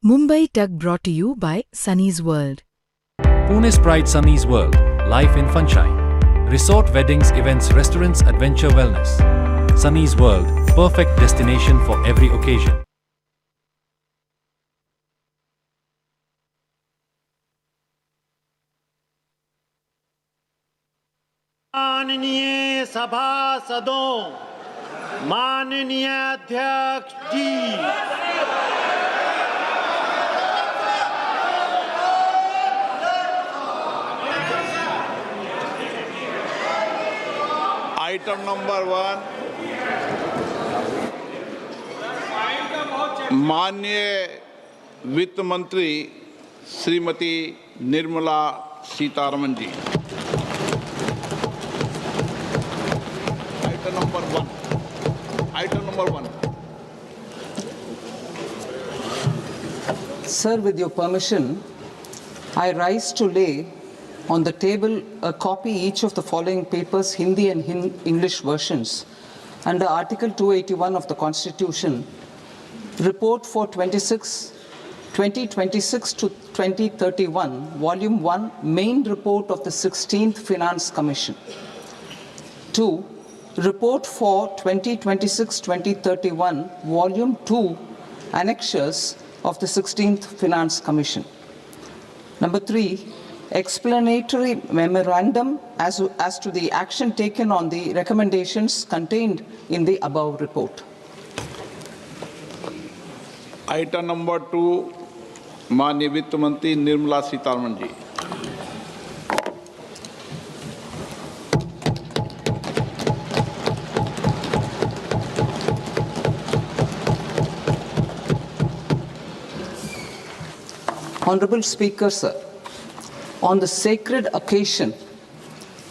Mumbai Tug brought to you by Sunny's World. Pune's Pride Sunny's World, life in Funshine. Resort, weddings, events, restaurants, adventure, wellness. Sunny's World, perfect destination for every occasion. माननीय सभासदों, माननीय अध्यक्ष जी, item number 1, माननीय वित्त मंत्री श्रीमती निर्मला सीतारमन जी। Item number 1. Sir, with your permission, I rise to lay on the table a copy each of the following papers, Hindi and English versions, under Article 281 of the Constitution, Report for 2026 to 2031, Volume 1, Main Report of the 16th Finance Commission. 2. Report for 2026-2031, Volume 2, Annexures of the 16th Finance Commission. Number 3, explanatory memorandum as to the action taken on the recommendations contained in the above report. Item number 2, माननीय वित्त मंत्री निर्मला सीतारमन जी। Honorable Speaker, sir, on the sacred occasion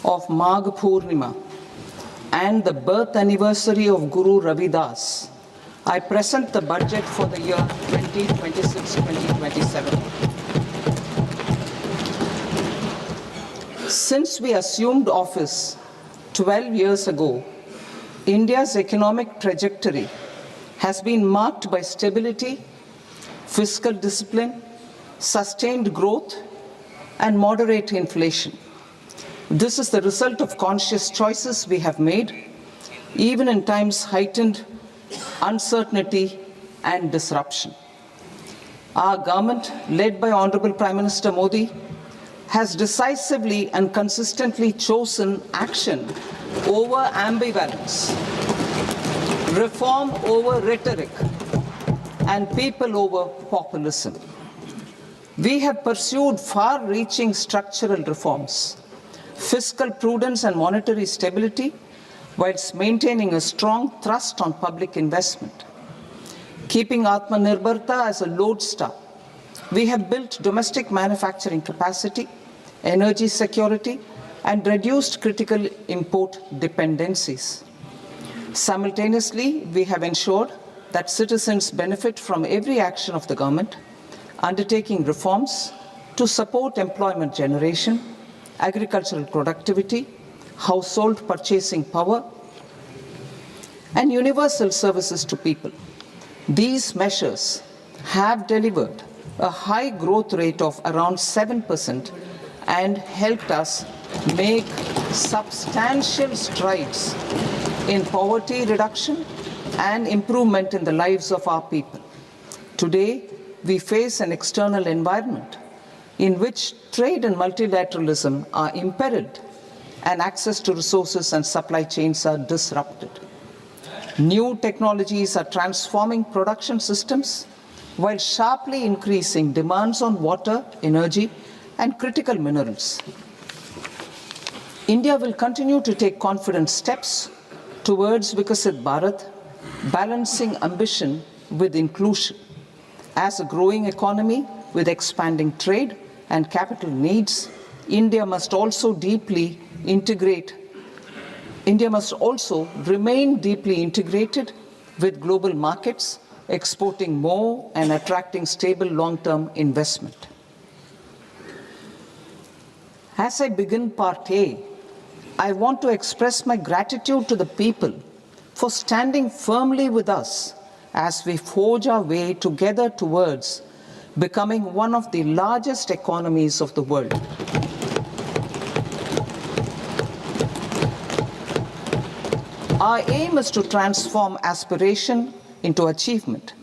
of Magh Purnima and the birth anniversary of Guru Ravidas, I present the budget for the year 2026-2027. Since we assumed office 12 years ago, India's economic trajectory has been marked by stability, fiscal discipline, sustained growth, and moderate inflation. This is the result of conscious choices we have made, even in times heightened uncertainty and disruption. Our government, led by Honorable Prime Minister Modi, has decisively and consistently chosen action over ambivalence, reform over rhetoric, and people over populism. We have pursued far-reaching structural reforms, fiscal prudence and monetary stability, whilst maintaining a strong thrust on public investment. Keeping Atmanirbharta as a lodestar, we have built domestic manufacturing capacity, energy security, and reduced critical import dependencies. Simultaneously, we have ensured that citizens benefit from every action of the government, undertaking reforms to support employment generation, agricultural productivity, household purchasing power, and universal services to people. These measures have delivered a high growth rate of around 7% and helped us make substantial strides in poverty reduction and improvement in the lives of our people. Today, we face an external environment in which trade and multilateralism are imperiled and access to resources and supply chains are disrupted. New technologies are transforming production systems while sharply increasing demands on water, energy, and critical minerals. India will continue to take confident steps towards Vikasit Bharat, balancing ambition with inclusion. As a growing economy with expanding trade and capital needs, India must also remain deeply integrated with global markets, exporting more and attracting stable long-term investment. As I begin Part A, I want to express my gratitude to the people for standing firmly with us as we forge our way together towards becoming one of the largest economies of the world. Our aim is to transform aspiration into achievement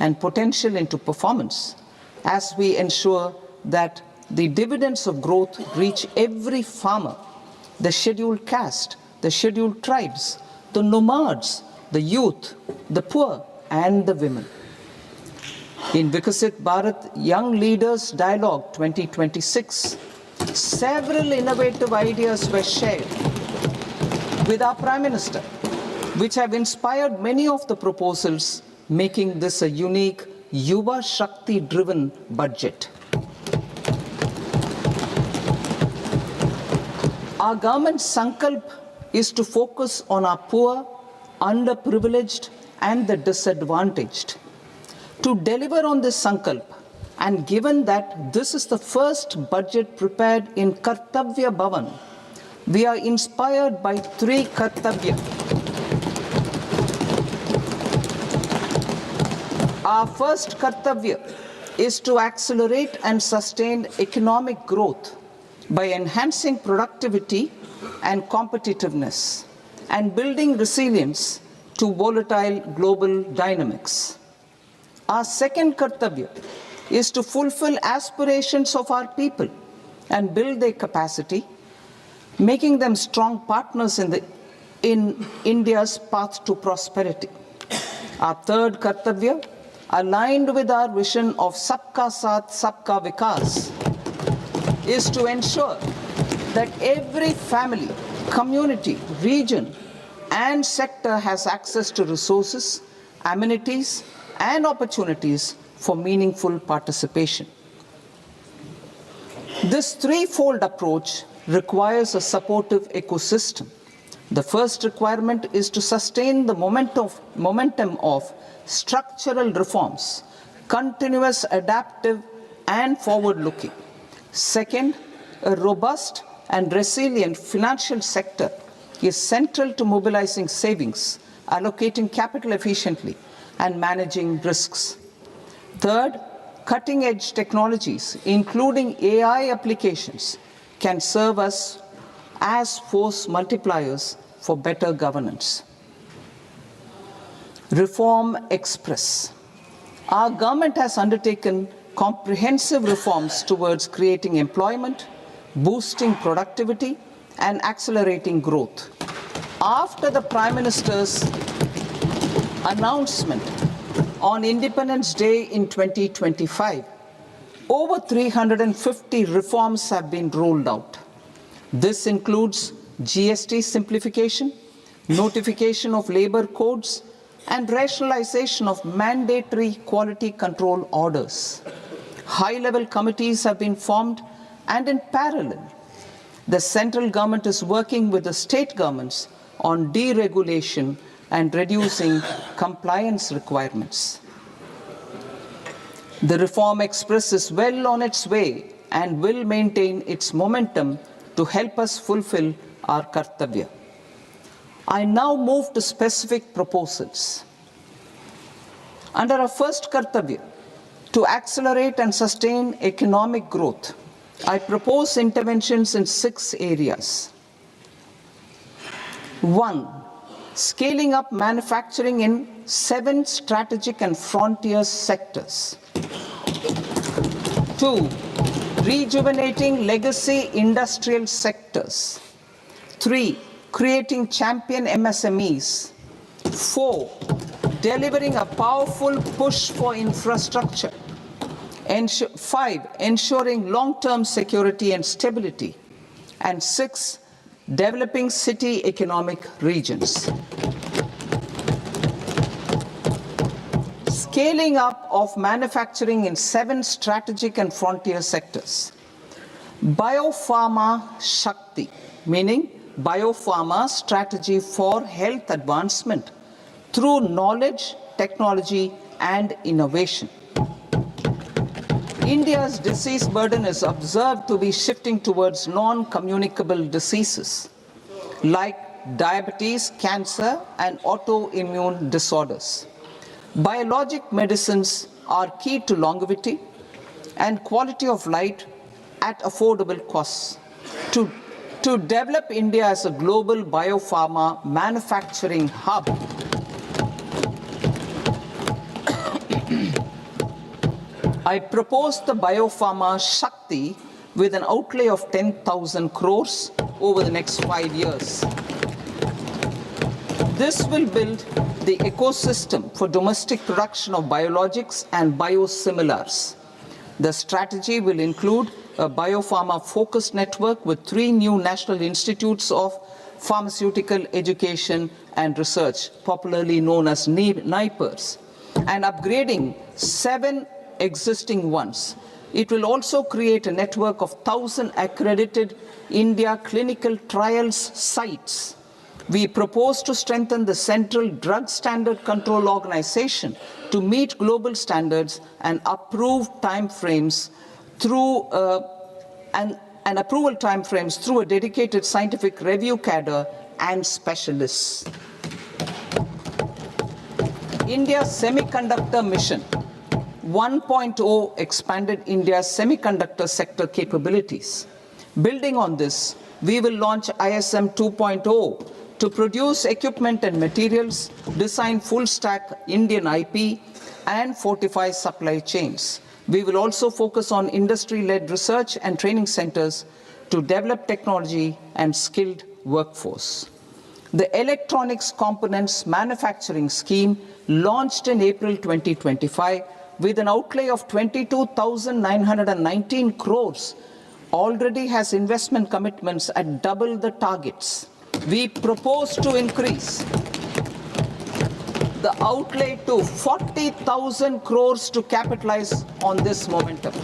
and potential into performance as we ensure that the dividends of growth reach every farmer, the scheduled caste, the scheduled tribes, the nomads, the youth, the poor, and the women. In Vikasit Bharat Young Leaders Dialogue 2026, several innovative ideas were shared with our Prime Minister, which have inspired many of the proposals, making this a unique Yuva Shakti-driven budget. Our government's sankalp is to focus on our poor, underprivileged, and the disadvantaged. To deliver on this sankalp, and given that this is the first budget prepared in Kartavya Bhavan, we are inspired by three Kartavya. Our first Kartavya is to accelerate and sustain economic growth by enhancing productivity and competitiveness and building resilience to volatile global dynamics. Our second Kartavya is to fulfill aspirations of our people and build their capacity, making them strong partners in India's path to prosperity. Our third Kartavya, aligned with our vision of Sabka Saath, Sabka Vikas, is to ensure that every family, community, region, and sector has access to resources, amenities, and opportunities for meaningful participation. This threefold approach requires a supportive ecosystem. The first requirement is to sustain the momentum of structural reforms, continuous, adaptive, and forward-looking. Second, a robust and resilient financial sector is central to mobilizing savings, allocating capital efficiently, and managing risks. Third, cutting-edge technologies, including AI applications, can serve us as force multipliers for better governance. Reform Express. Our government has undertaken comprehensive reforms towards creating employment, boosting productivity, and accelerating growth. After the Prime Minister's announcement on Independence Day in 2025, over 350 reforms have been rolled out. This includes GST simplification, notification of labor codes, and rationalization of mandatory quality control orders. High-level committees have been formed, and in parallel, the central government is working with the state governments on deregulation and reducing compliance requirements. The Reform Express is well on its way and will maintain its momentum to help us fulfill our Kartavya. I now move to specific proposals. Under our first Kartavya, to accelerate and sustain economic growth, I propose interventions in 6 areas. 1. Scaling up manufacturing in 7 strategic and frontier sectors. 2. Rejuvenating legacy industrial sectors. 3. Creating champion MSMEs. 4. Delivering a powerful push for infrastructure. 5. Ensuring long-term security and stability. And 6. Developing city economic regions. Scaling up of manufacturing in 7 strategic and frontier sectors. Biopharma Shakti, meaning biopharma strategy for health advancement through knowledge, technology, and innovation. India's disease burden is observed to be shifting towards non-communicable diseases like diabetes, cancer, and autoimmune disorders. Biologic medicines are key to longevity, and quality of light at affordable costs. To develop India as a global biopharma manufacturing hub, I propose the Biopharma Shakti with an outlay of 10,000 crores over the next 5 years. This will build the ecosystem for domestic production of biologics and biosimilars. The strategy will include a biopharma-focused network with 3 new national institutes of pharmaceutical education and research, popularly known as NIPERs, and upgrading 7 existing ones. It will also create a network of 1,000 accredited India clinical trials sites. We propose to strengthen the Central Drug Standard Control Organization to meet global standards and approve timeframes through approval timeframes through a dedicated scientific review cadre and specialists. India's Semiconductor Mission 1.0 expanded India's semiconductor sector capabilities. Building on this, we will launch ISM 2.0 to produce equipment and materials, design full-stack Indian IP, and fortify supply chains. We will also focus on industry-led research and training centers to develop technology and skilled workforce. The Electronics Components Manufacturing Scheme, launched in April 2025 with an outlay of 22,919 crores, already has investment commitments at double the targets. We propose to increase the outlay to 40,000 crores to capitalize on this momentum.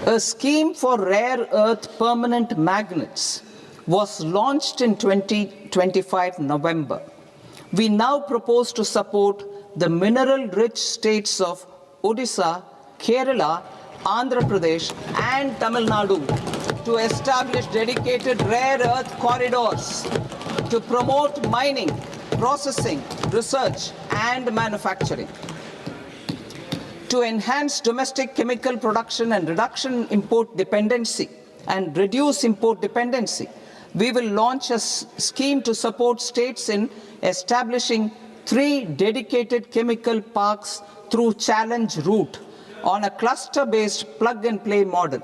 A scheme for rare earth permanent magnets was launched in 2025 November. We now propose to support the mineral-rich states of Odisha, Kerala, Andhra Pradesh, and Tamil Nadu to establish dedicated rare earth corridors to promote mining, processing, research, and manufacturing. To enhance domestic chemical production and reduce import dependency, we will launch a scheme to support states in establishing 3 dedicated chemical parks through challenge route on a cluster-based plug-and-play model.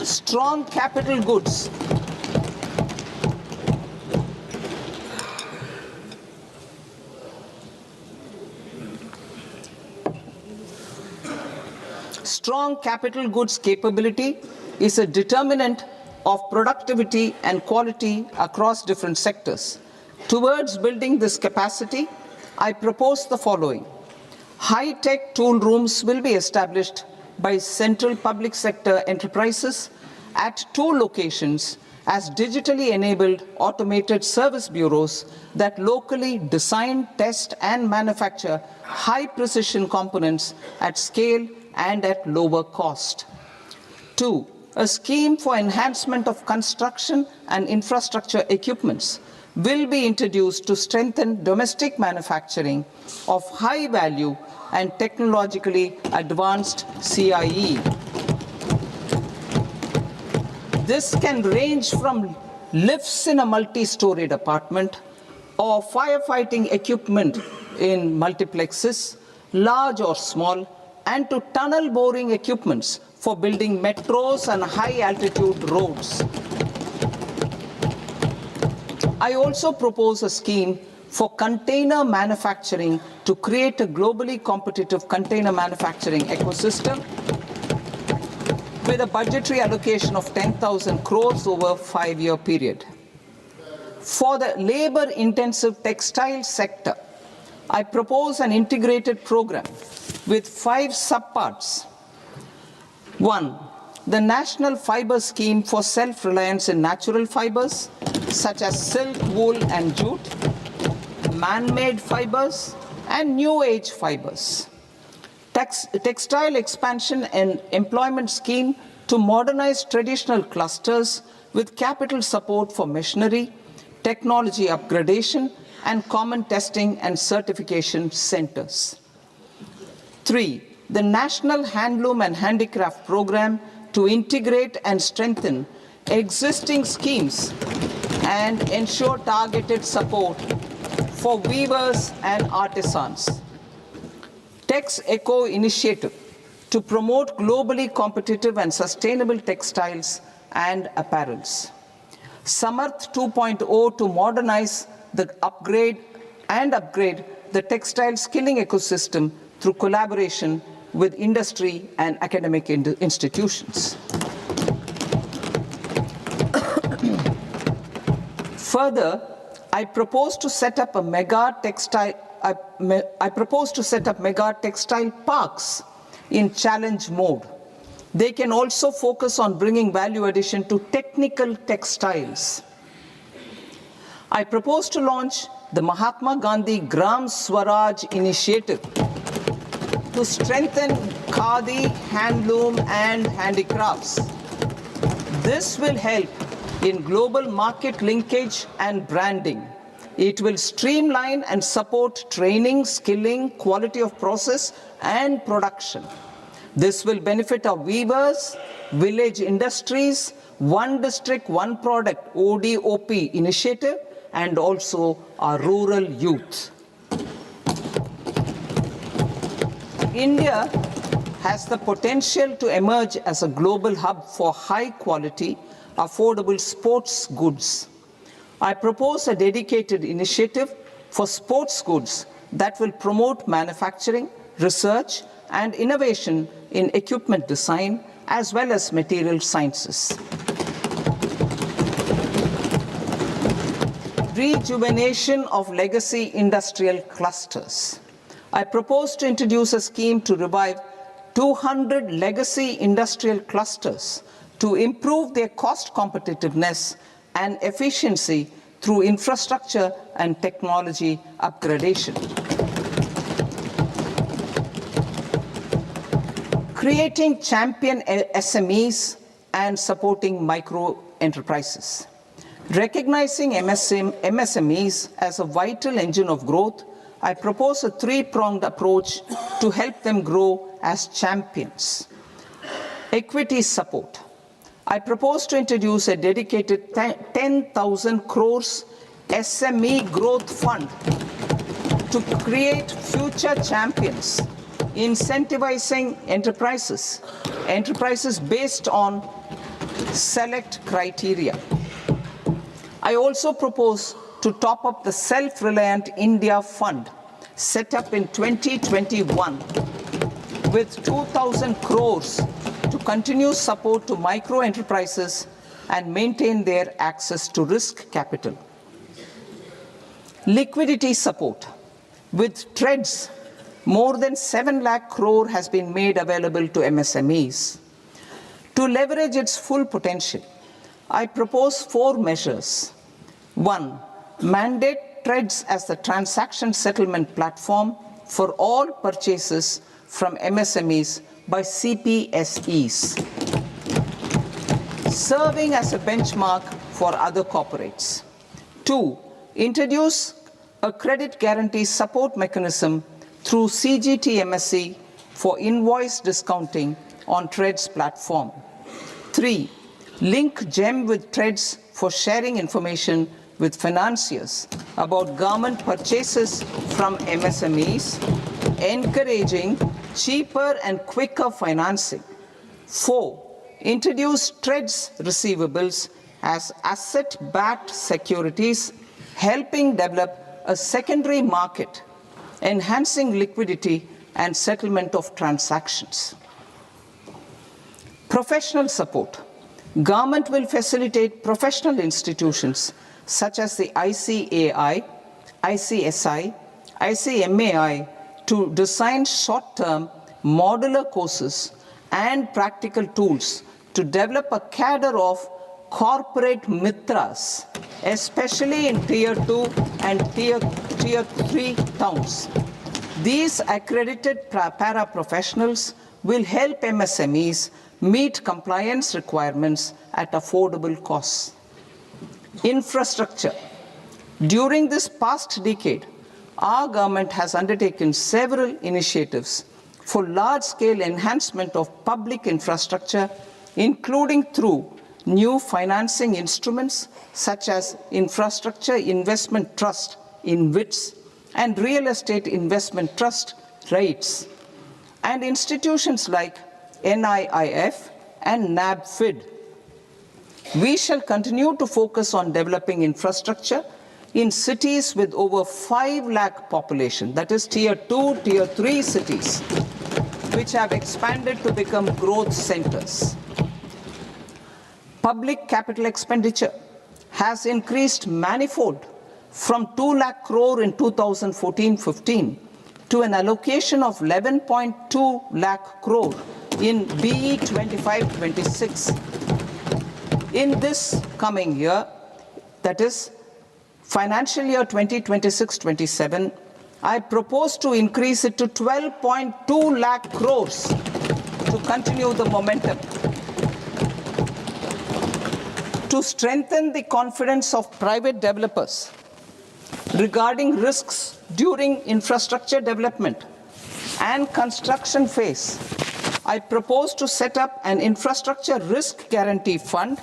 Strong capital goods. Strong capital goods capability is a determinant of productivity and quality across different sectors. Towards building this capacity, I propose the following. High-tech tool rooms will be established by central public sector enterprises at 2 locations as digitally enabled automated service bureaus that locally design, test, and manufacture high-precision components at scale and at lower cost. 2. A scheme for enhancement of construction and infrastructure equipments will be introduced to strengthen domestic manufacturing of high-value and technologically advanced CIE. This can range from lifts in a multi-storied apartment or firefighting equipment in multiplexes, large or small, and to tunnel boring equipments for building metros and high-altitude roads. I also propose a scheme for container manufacturing to create a globally competitive container manufacturing ecosystem with a budgetary allocation of 10,000 crores over a 5-year period. For the labor-intensive textile sector, I propose an integrated program with 5 subparts. 1. The National Fiber Scheme for self-reliance in natural fibers, such as silk, wool, and jute, man-made fibers, and new-age fibers. Textile expansion and employment scheme to modernize traditional clusters with capital support for machinery, technology upgradation, and common testing and certification centers. 3. The National Handloom and Handicraft Program to integrate and strengthen existing schemes and ensure targeted support for weavers and artisans. Tex Eco Initiative to promote globally competitive and sustainable textiles and apparels. Samarth 2.0 to modernize the upgrade the textile skilling ecosystem through collaboration with industry and academic institutions. Further, I propose to set up mega textile parks in challenge mode. They can also focus on bringing value addition to technical textiles. I propose to launch the Mahatma Gandhi Gram Swaraj initiative to strengthen khadi, handloom, and handicrafts. This will help in global market linkage and branding. It will streamline and support training, skilling, quality of process, and production. This will benefit our weavers, village industries, one district, one product, ODOP initiative, and also our rural youth. India has the potential to emerge as a global hub for high quality, affordable sports goods. I propose a dedicated initiative for sports goods that will promote manufacturing, research, and innovation in equipment design as well as material sciences. Rejuvenation of legacy industrial clusters. I propose to introduce a scheme to revive 200 legacy industrial clusters to improve their cost competitiveness and efficiency through infrastructure and technology upgradation. Creating champion SMEs and supporting micro enterprises. Recognizing MSMEs as a vital engine of growth, I propose a three-pronged approach to help them grow as champions. Equity support. I propose to introduce a dedicated 10,000 crores SME growth fund to create future champions, incentivizing enterprises based on select criteria. I also propose to top up the Self-Reliant India Fund set up in 2021 with 2,000 crores to continue support to micro enterprises and maintain their access to risk capital. Liquidity support. With TREDS, more than 7 lakh crore has been made available to MSMEs. To leverage its full potential, I propose 4 measures. 1. Mandate TREDS as the transaction settlement platform for all purchases from MSMEs by CPSEs, serving as a benchmark for other corporates. 2. Introduce a credit guarantee support mechanism through CGT-MSE for invoice discounting on TREDS platform. 3. Link GEM with TREDS for sharing information with financiers about government purchases from MSMEs, encouraging cheaper and quicker financing. 4. Introduce TREDS receivables as asset-backed securities, helping develop a secondary market, enhancing liquidity and settlement of transactions. Professional support. Government will facilitate professional institutions such as the ICAI, ICSI, ICMAI to design short-term modular courses and practical tools to develop a cadre of corporate mitras, especially in Tier 2 and Tier 3 towns. These accredited para-professionals will help MSMEs meet compliance requirements at affordable costs. Infrastructure. During this past decade, our government has undertaken several initiatives for large-scale enhancement of public infrastructure, including through new financing instruments such as Infrastructure Investment Trust (InvITs) and Real Estate Investment Trust (REITs), and institutions like NIIF and NABFID. We shall continue to focus on developing infrastructure in cities with over 5 lakh population, that is Tier 2, Tier 3 cities, which have expanded to become growth centers. Public capital expenditure has increased manifold from 2 lakh crore in 2014-15 to an allocation of 11.2 lakh crore in BE 25-26. In this coming year, that is financial year 2026-27, I propose to increase it to 12.2 lakh crores to continue the momentum. To strengthen the confidence of private developers regarding risks during infrastructure development and construction phase, I propose to set up an infrastructure risk guarantee fund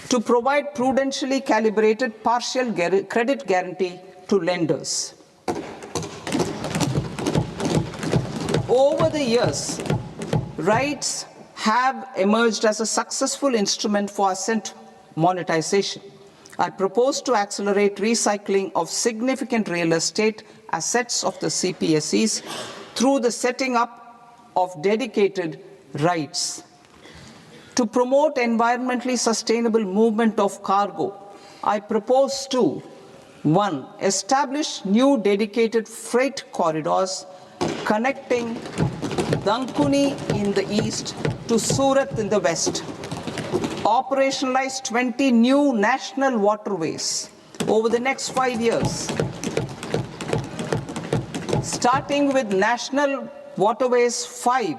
to provide prudentially calibrated partial credit guarantee to lenders. Over the years, REITs have emerged as a successful instrument for asset monetization. I propose to accelerate recycling of significant real estate assets of the CPSEs through the setting up of dedicated REITs. To promote environmentally sustainable movement of cargo, I propose to 1. Establish new dedicated freight corridors connecting Dankuni in the east to Surat in the west. Operationalize 20 new national waterways over the next 5 years, starting with National Waterways 5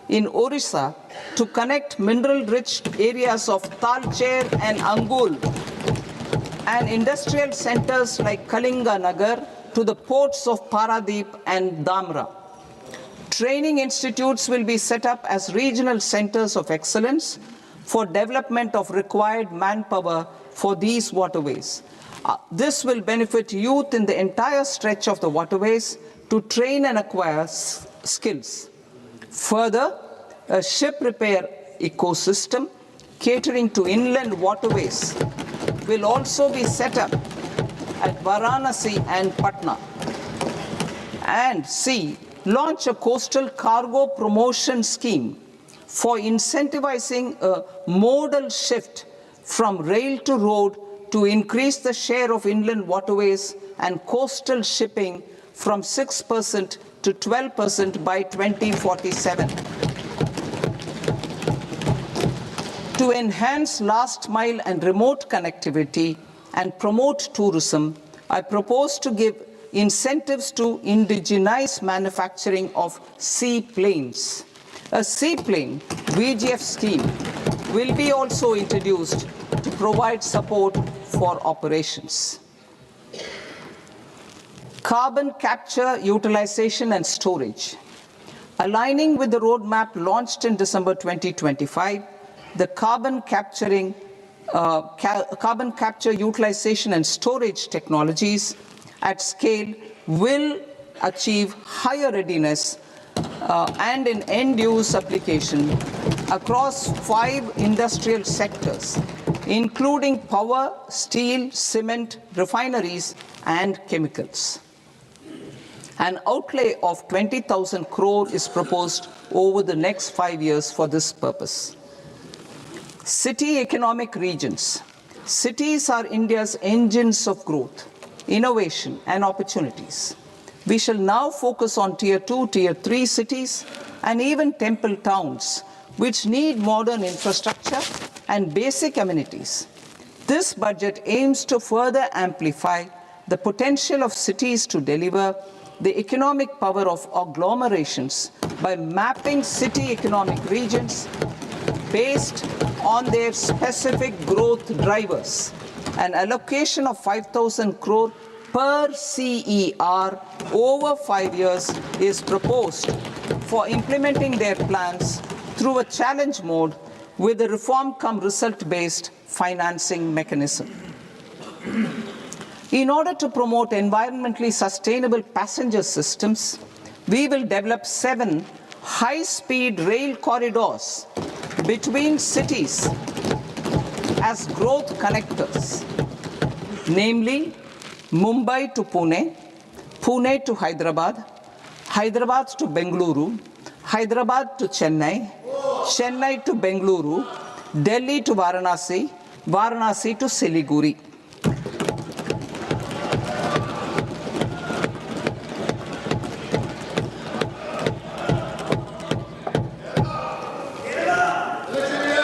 in Orissa to connect mineral-rich areas of Talcher and Angul and industrial centers like Kalinga Nagar to the ports of Paradeep and Dhamra. Training institutes will be set up as regional centers of excellence for development of required manpower for these waterways. This will benefit youth in the entire stretch of the waterways to train and acquire skills. Further, a ship repair ecosystem catering to inland waterways will also be set up at Varanasi and Patna. And C, launch a coastal cargo promotion scheme for incentivizing a modal shift from rail to road to increase the share of inland waterways and coastal shipping from 6% to 12% by 2047. To enhance last mile and remote connectivity and promote tourism, I propose to give incentives to indigenize manufacturing of seaplanes. A seaplane VGF scheme will be also introduced to provide support for operations. Carbon capture, utilization and storage. Aligning with the roadmap launched in December 2025, the carbon capture, utilization and storage technologies at scale will achieve higher readiness and in end-use application across 5 industrial sectors, including power, steel, cement, refineries, and chemicals. An outlay of 20,000 crore is proposed over the next 5 years for this purpose. City economic regions. Cities are India's engines of growth, innovation, and opportunities. We shall now focus on Tier 2, Tier 3 cities, and even temple towns, which need modern infrastructure and basic amenities. This budget aims to further amplify the potential of cities to deliver the economic power of agglomerations by mapping city economic regions based on their specific growth drivers an allocation of 5,000 crore per CER over 5 years is proposed for implementing their plans through a challenge mode with a reform cum result-based financing mechanism. In order to promote environmentally sustainable passenger systems, we will develop 7 high-speed rail corridors between cities as growth connectors, namely Mumbai to Pune, Pune to Hyderabad, Hyderabad to Bengaluru, Hyderabad to Chennai, Chennai to Bengaluru, Delhi to Varanasi, Varanasi to Siliguri.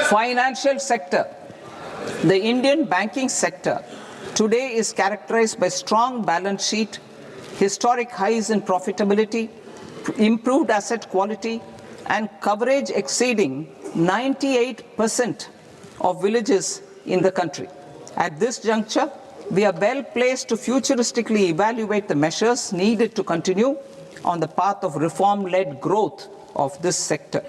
Financial sector. The Indian banking sector today is characterized by strong balance sheet, historic highs in profitability, improved asset quality, and coverage exceeding 98% of villages in the country. At this juncture, we are well placed to futuristically evaluate the measures needed to continue on the path of reform-led growth of this sector.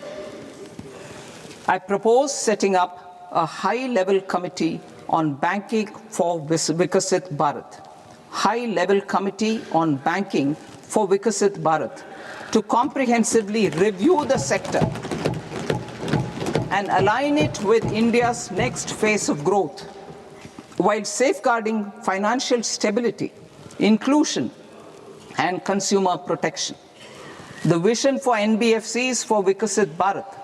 I propose setting up a high-level committee on banking for Vikasit Bharat. High-level committee on banking for Vikasit Bharat to comprehensively review the sector and align it with India's next phase of growth, while safeguarding financial stability, inclusion, and consumer protection. The vision for NBFCs for Vikasit Bharat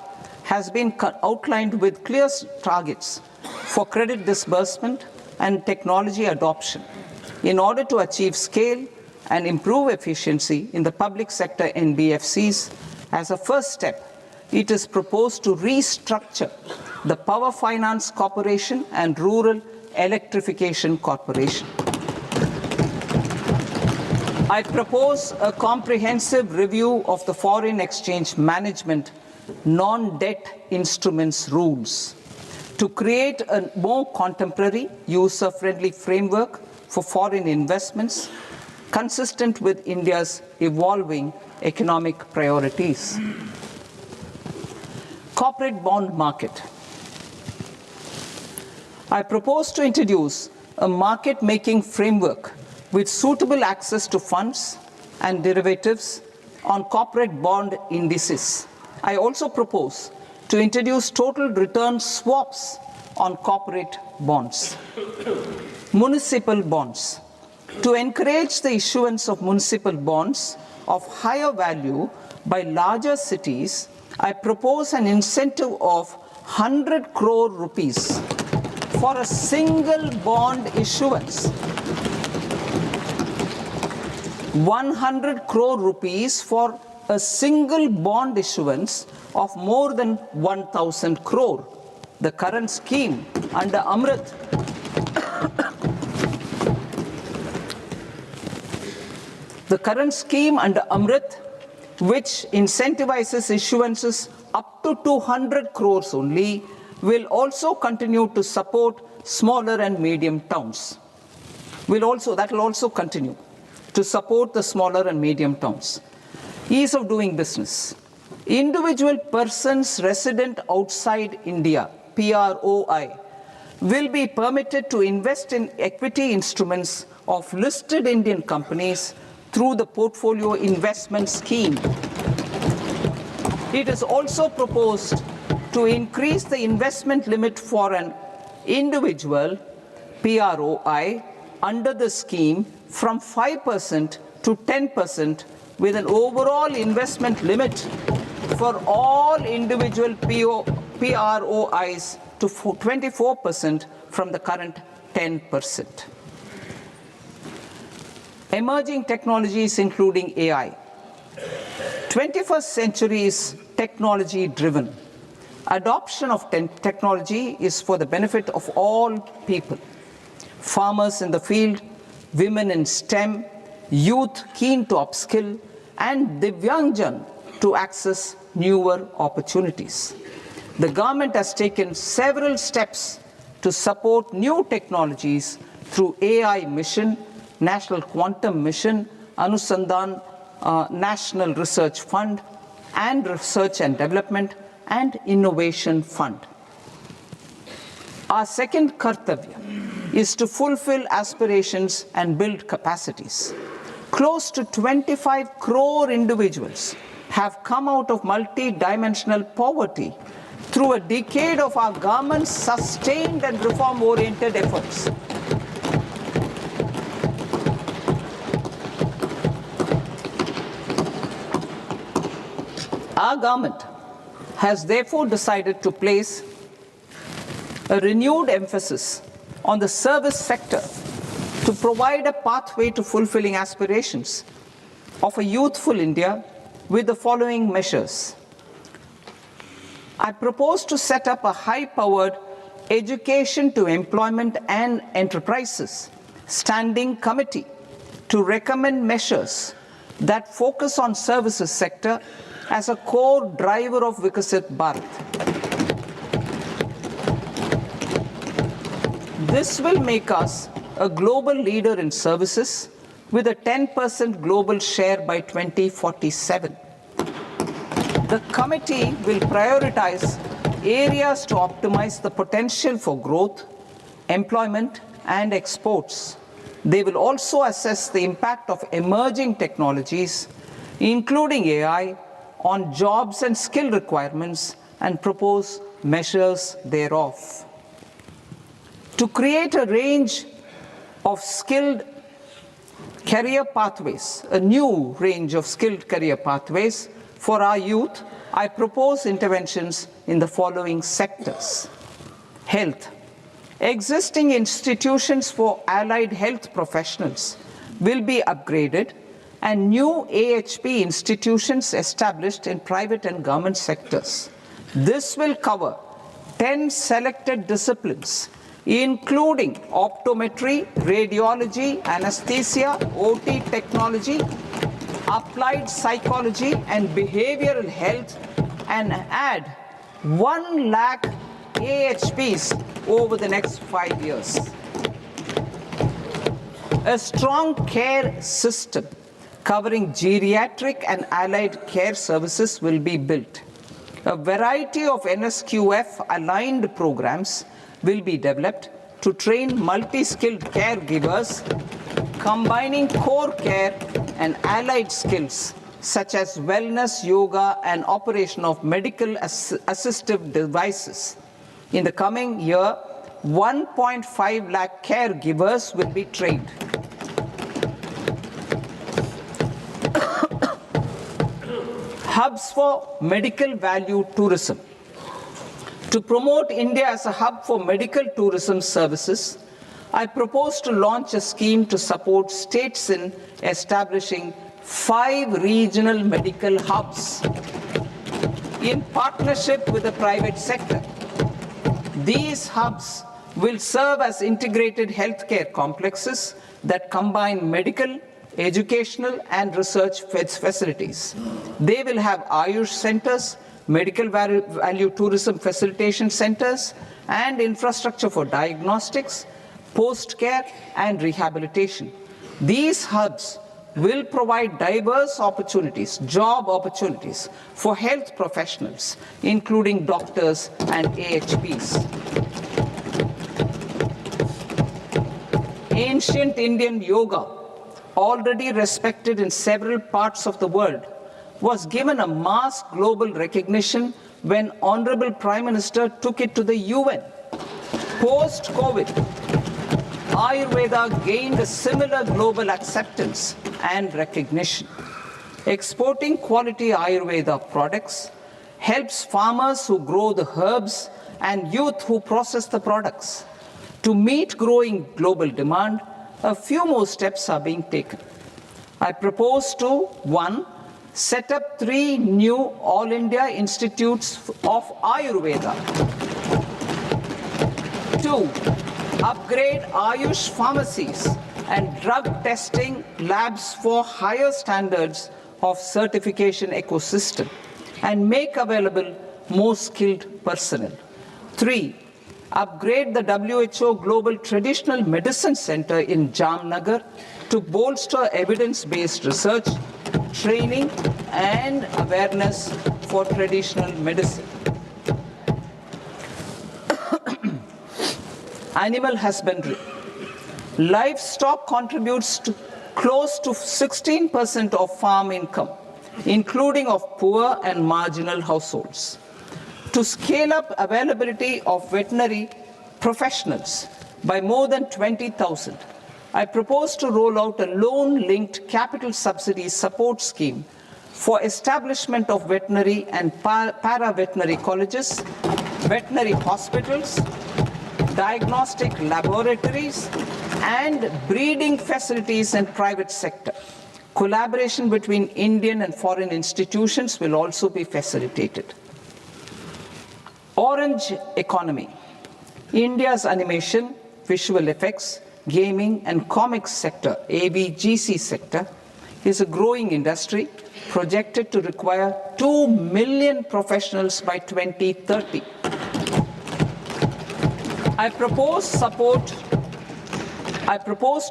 has been outlined with clear targets for credit disbursement and technology adoption in order to achieve scale and improve efficiency in the public sector NBFCs. As a first step, it is proposed to restructure the Power Finance Corporation and Rural Electrification Corporation. I propose a comprehensive review of the foreign exchange management non-debt instruments rules to create a more contemporary, user-friendly framework for foreign investments consistent with India's evolving economic priorities. Corporate bond market. I propose to introduce a market-making framework with suitable access to funds and derivatives on corporate bond indices. I also propose to introduce total return swaps on corporate bonds. Municipal bonds. To encourage the issuance of municipal bonds of higher value by larger cities, I propose an incentive of 100 crore rupees for a single bond issuance. 100 crore rupees for a single bond issuance of more than 1,000 crore. The current scheme under Amrit which incentivizes issuances up to 200 crores only, will also continue to support smaller and medium towns. That will also continue to support the smaller and medium towns. Ease of doing business. Individual persons resident outside India, PROI, will be permitted to invest in equity instruments of listed Indian companies through the Portfolio Investment Scheme. It is also proposed to increase the investment limit for an individual PROI under the scheme from 5% to 10%, with an overall investment limit for all individual PROIs to 24% from the current 10%. Emerging technologies including AI. 21st century is technology-driven. Adoption of technology is for the benefit of all people. Farmers in the field, women in STEM, youth keen to upskill, and Divyangjan to access newer opportunities. The government has taken several steps to support new technologies through AI Mission, National Quantum Mission, Anusandhan National Research Fund, and Research and Development and Innovation Fund. Our second kartavya is to fulfill aspirations and build capacities. Close to 25 crore individuals have come out of multi-dimensional poverty through a decade of our government's sustained and reform-oriented efforts. Our government has therefore decided to place a renewed emphasis on the service sector to provide a pathway to fulfilling aspirations of a youthful India with the following measures. I propose to set up a high-powered Education to Employment and Enterprises Standing Committee to recommend measures that focus on services sector as a core driver of Vikasit Bharat. This will make us a global leader in services with a 10% global share by 2047. The committee will prioritize areas to optimize the potential for growth, employment, and exports. They will also assess the impact of emerging technologies, including AI, on jobs and skill requirements and propose measures thereof. To create a range of skilled career pathways, a new range of skilled career pathways for our youth, I propose interventions in the following sectors. Health. Existing institutions for allied health professionals will be upgraded and new AHP institutions established in private and government sectors. This will cover 10 selected disciplines, including optometry, radiology, anesthesia, OT technology, applied psychology, and behavioral health, and add 1 lakh AHPs over the next 5 years. A strong care system covering geriatric and allied care services will be built. A variety of NSQF-aligned programs will be developed to train multi-skilled caregivers, combining core care and allied skills such as wellness, yoga, and operation of medical assistive devices. In the coming year, 1.5 lakh caregivers will be trained. Hubs for medical value tourism. To promote India as a hub for medical tourism services, I propose to launch a scheme to support states in establishing 5 regional medical hubs in partnership with the private sector. These hubs will serve as integrated healthcare complexes that combine medical, educational, and research facilities. They will have Ayush centers, medical value tourism facilitation centers, and infrastructure for diagnostics, post-care, and rehabilitation. These hubs will provide diverse opportunities, job opportunities for health professionals, including doctors and AHPs. Ancient Indian yoga, already respected in several parts of the world, was given a mass global recognition when Honorable Prime Minister took it to the UN. Post-COVID, Ayurveda gained a similar global acceptance and recognition. Exporting quality Ayurveda products helps farmers who grow the herbs and youth who process the products. To meet growing global demand, a few more steps are being taken. I propose to 1. Set up 3 new All India Institutes of Ayurveda. 2. Upgrade Ayush pharmacies and drug testing labs for higher standards of certification ecosystem and make available more skilled personnel. 3. upgrade the WHO Global Traditional Medicine Center in Jamnagar to bolster evidence-based research, training, and awareness for traditional medicine. Animal husbandry. Livestock contributes to close to 16% of farm income, including of poor and marginal households. To scale up availability of veterinary professionals by more than 20,000, I propose to roll out a loan-linked capital subsidy support scheme for establishment of veterinary and para-veterinary colleges, veterinary hospitals, diagnostic laboratories, and breeding facilities in private sector. Collaboration between Indian and foreign institutions will also be facilitated. Orange economy. India's animation, visual effects, gaming and comics sector, ABGC sector, is a growing industry projected to require 2 million professionals by 2030. I propose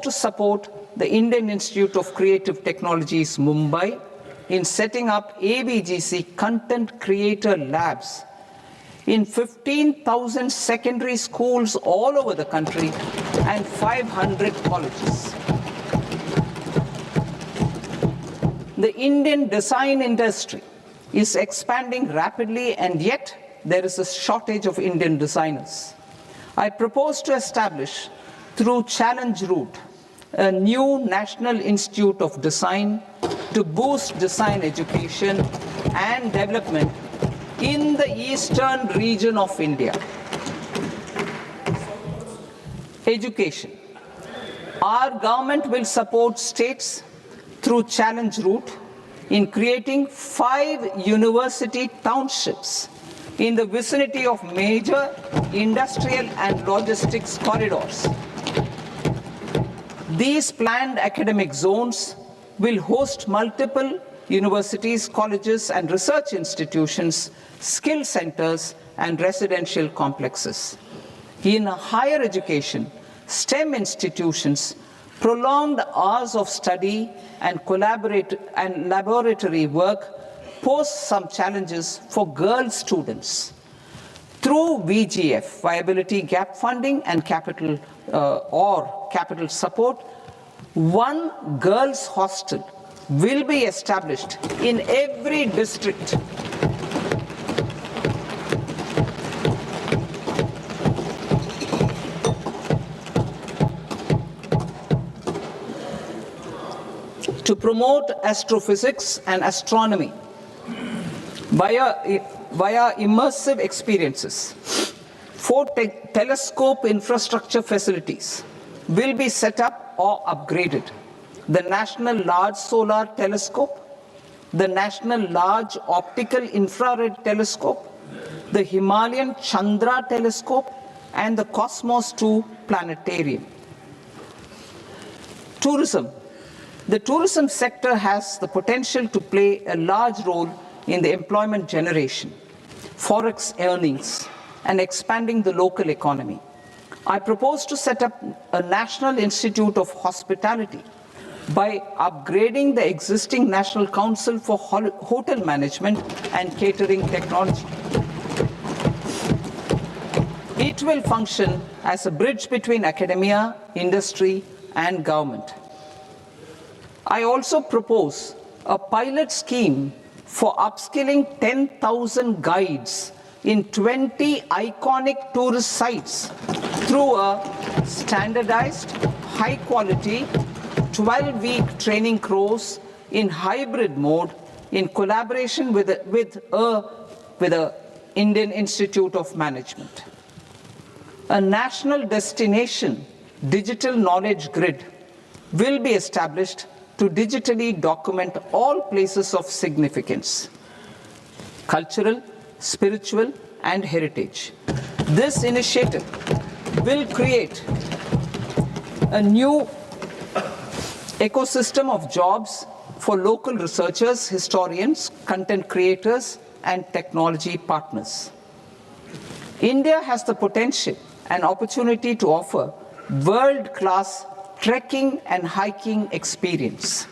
to support the Indian Institute of Creative Technologies, Mumbai, in setting up ABGC Content Creator Labs in 15,000 secondary schools all over the country and 500 colleges. The Indian design industry is expanding rapidly, and yet there is a shortage of Indian designers. I propose to establish, through Challenge Route, a new National Institute of Design to boost design education and development in the eastern region of India. Education. Our government will support states through Challenge Route in creating 5 university townships in the vicinity of major industrial and logistics corridors. These planned academic zones will host multiple universities, colleges, and research institutions, skill centers, and residential complexes. In higher education, STEM institutions, prolonged hours of study and laboratory work pose some challenges for girl students. Through VGF, Viability Gap Funding and capital support, one girls' hostel will be established in every district. To promote astrophysics and astronomy via immersive experiences. 4 telescope infrastructure facilities will be set up or upgraded. The National Large Solar Telescope, the National Large Optical Infrared Telescope, the Himalayan Chandra Telescope, and the Cosmos 2 Planetarium. Tourism. The tourism sector has the potential to play a large role in the employment generation, forex earnings, and expanding the local economy. I propose to set up a National Institute of Hospitality by upgrading the existing National Council for Hotel Management and Catering Technology. It will function as a bridge between academia, industry, and government. I also propose a pilot scheme for upskilling 10,000 guides in 20 iconic tourist sites through a standardized, high-quality, 12-week training course in hybrid mode in collaboration with the Indian Institute of Management. A national destination digital knowledge grid will be established to digitally document all places of significance, cultural, spiritual, and heritage. This initiative will create a new ecosystem of jobs for local researchers, historians, content creators, and technology partners. India has the potential and opportunity to offer world-class trekking and hiking experience.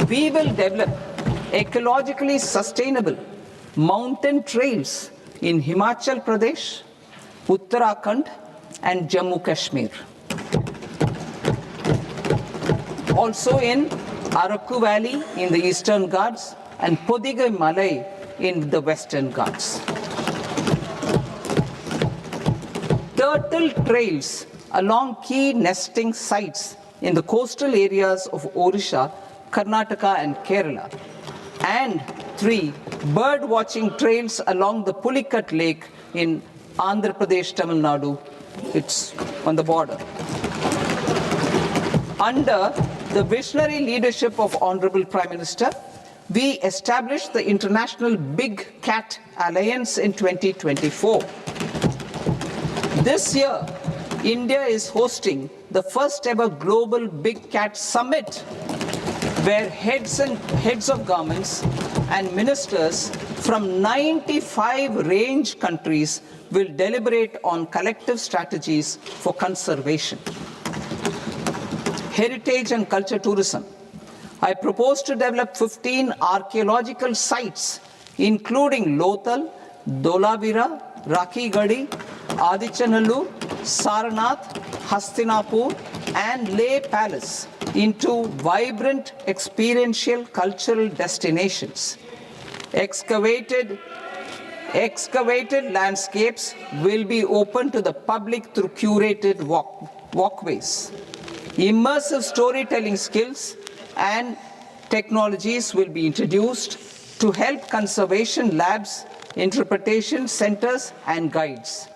We will develop ecologically sustainable mountain trails in Himachal Pradesh, Uttarakhand, and Jammu Kashmir. Also in Araku Valley in the Eastern Ghats and Podigai Malai in the Western Ghats. Turtle trails along key nesting sites in the coastal areas of Odisha, Karnataka, and Kerala. And 3, bird watching trails along the Pulikat Lake in Andhra Pradesh, Tamil Nadu. It's on the border. Under the visionary leadership of Honorable Prime Minister, we established the International Big Cat Alliance in 2024. This year, India is hosting the first ever Global Big Cat Summit, where heads of governments and ministers from 95 range countries will deliberate on collective strategies for conservation. Heritage and culture tourism. I propose to develop 15 archaeological sites, including Lothal, Dolavira, Rakhi Gadi, Adichanallur, Saranath, Hastinapur, and Leh Palace into vibrant experiential cultural destinations. Excavated landscapes will be open to the public through curated walkways. Immersive storytelling skills and technologies will be introduced to help conservation labs, interpretation centers, and guides.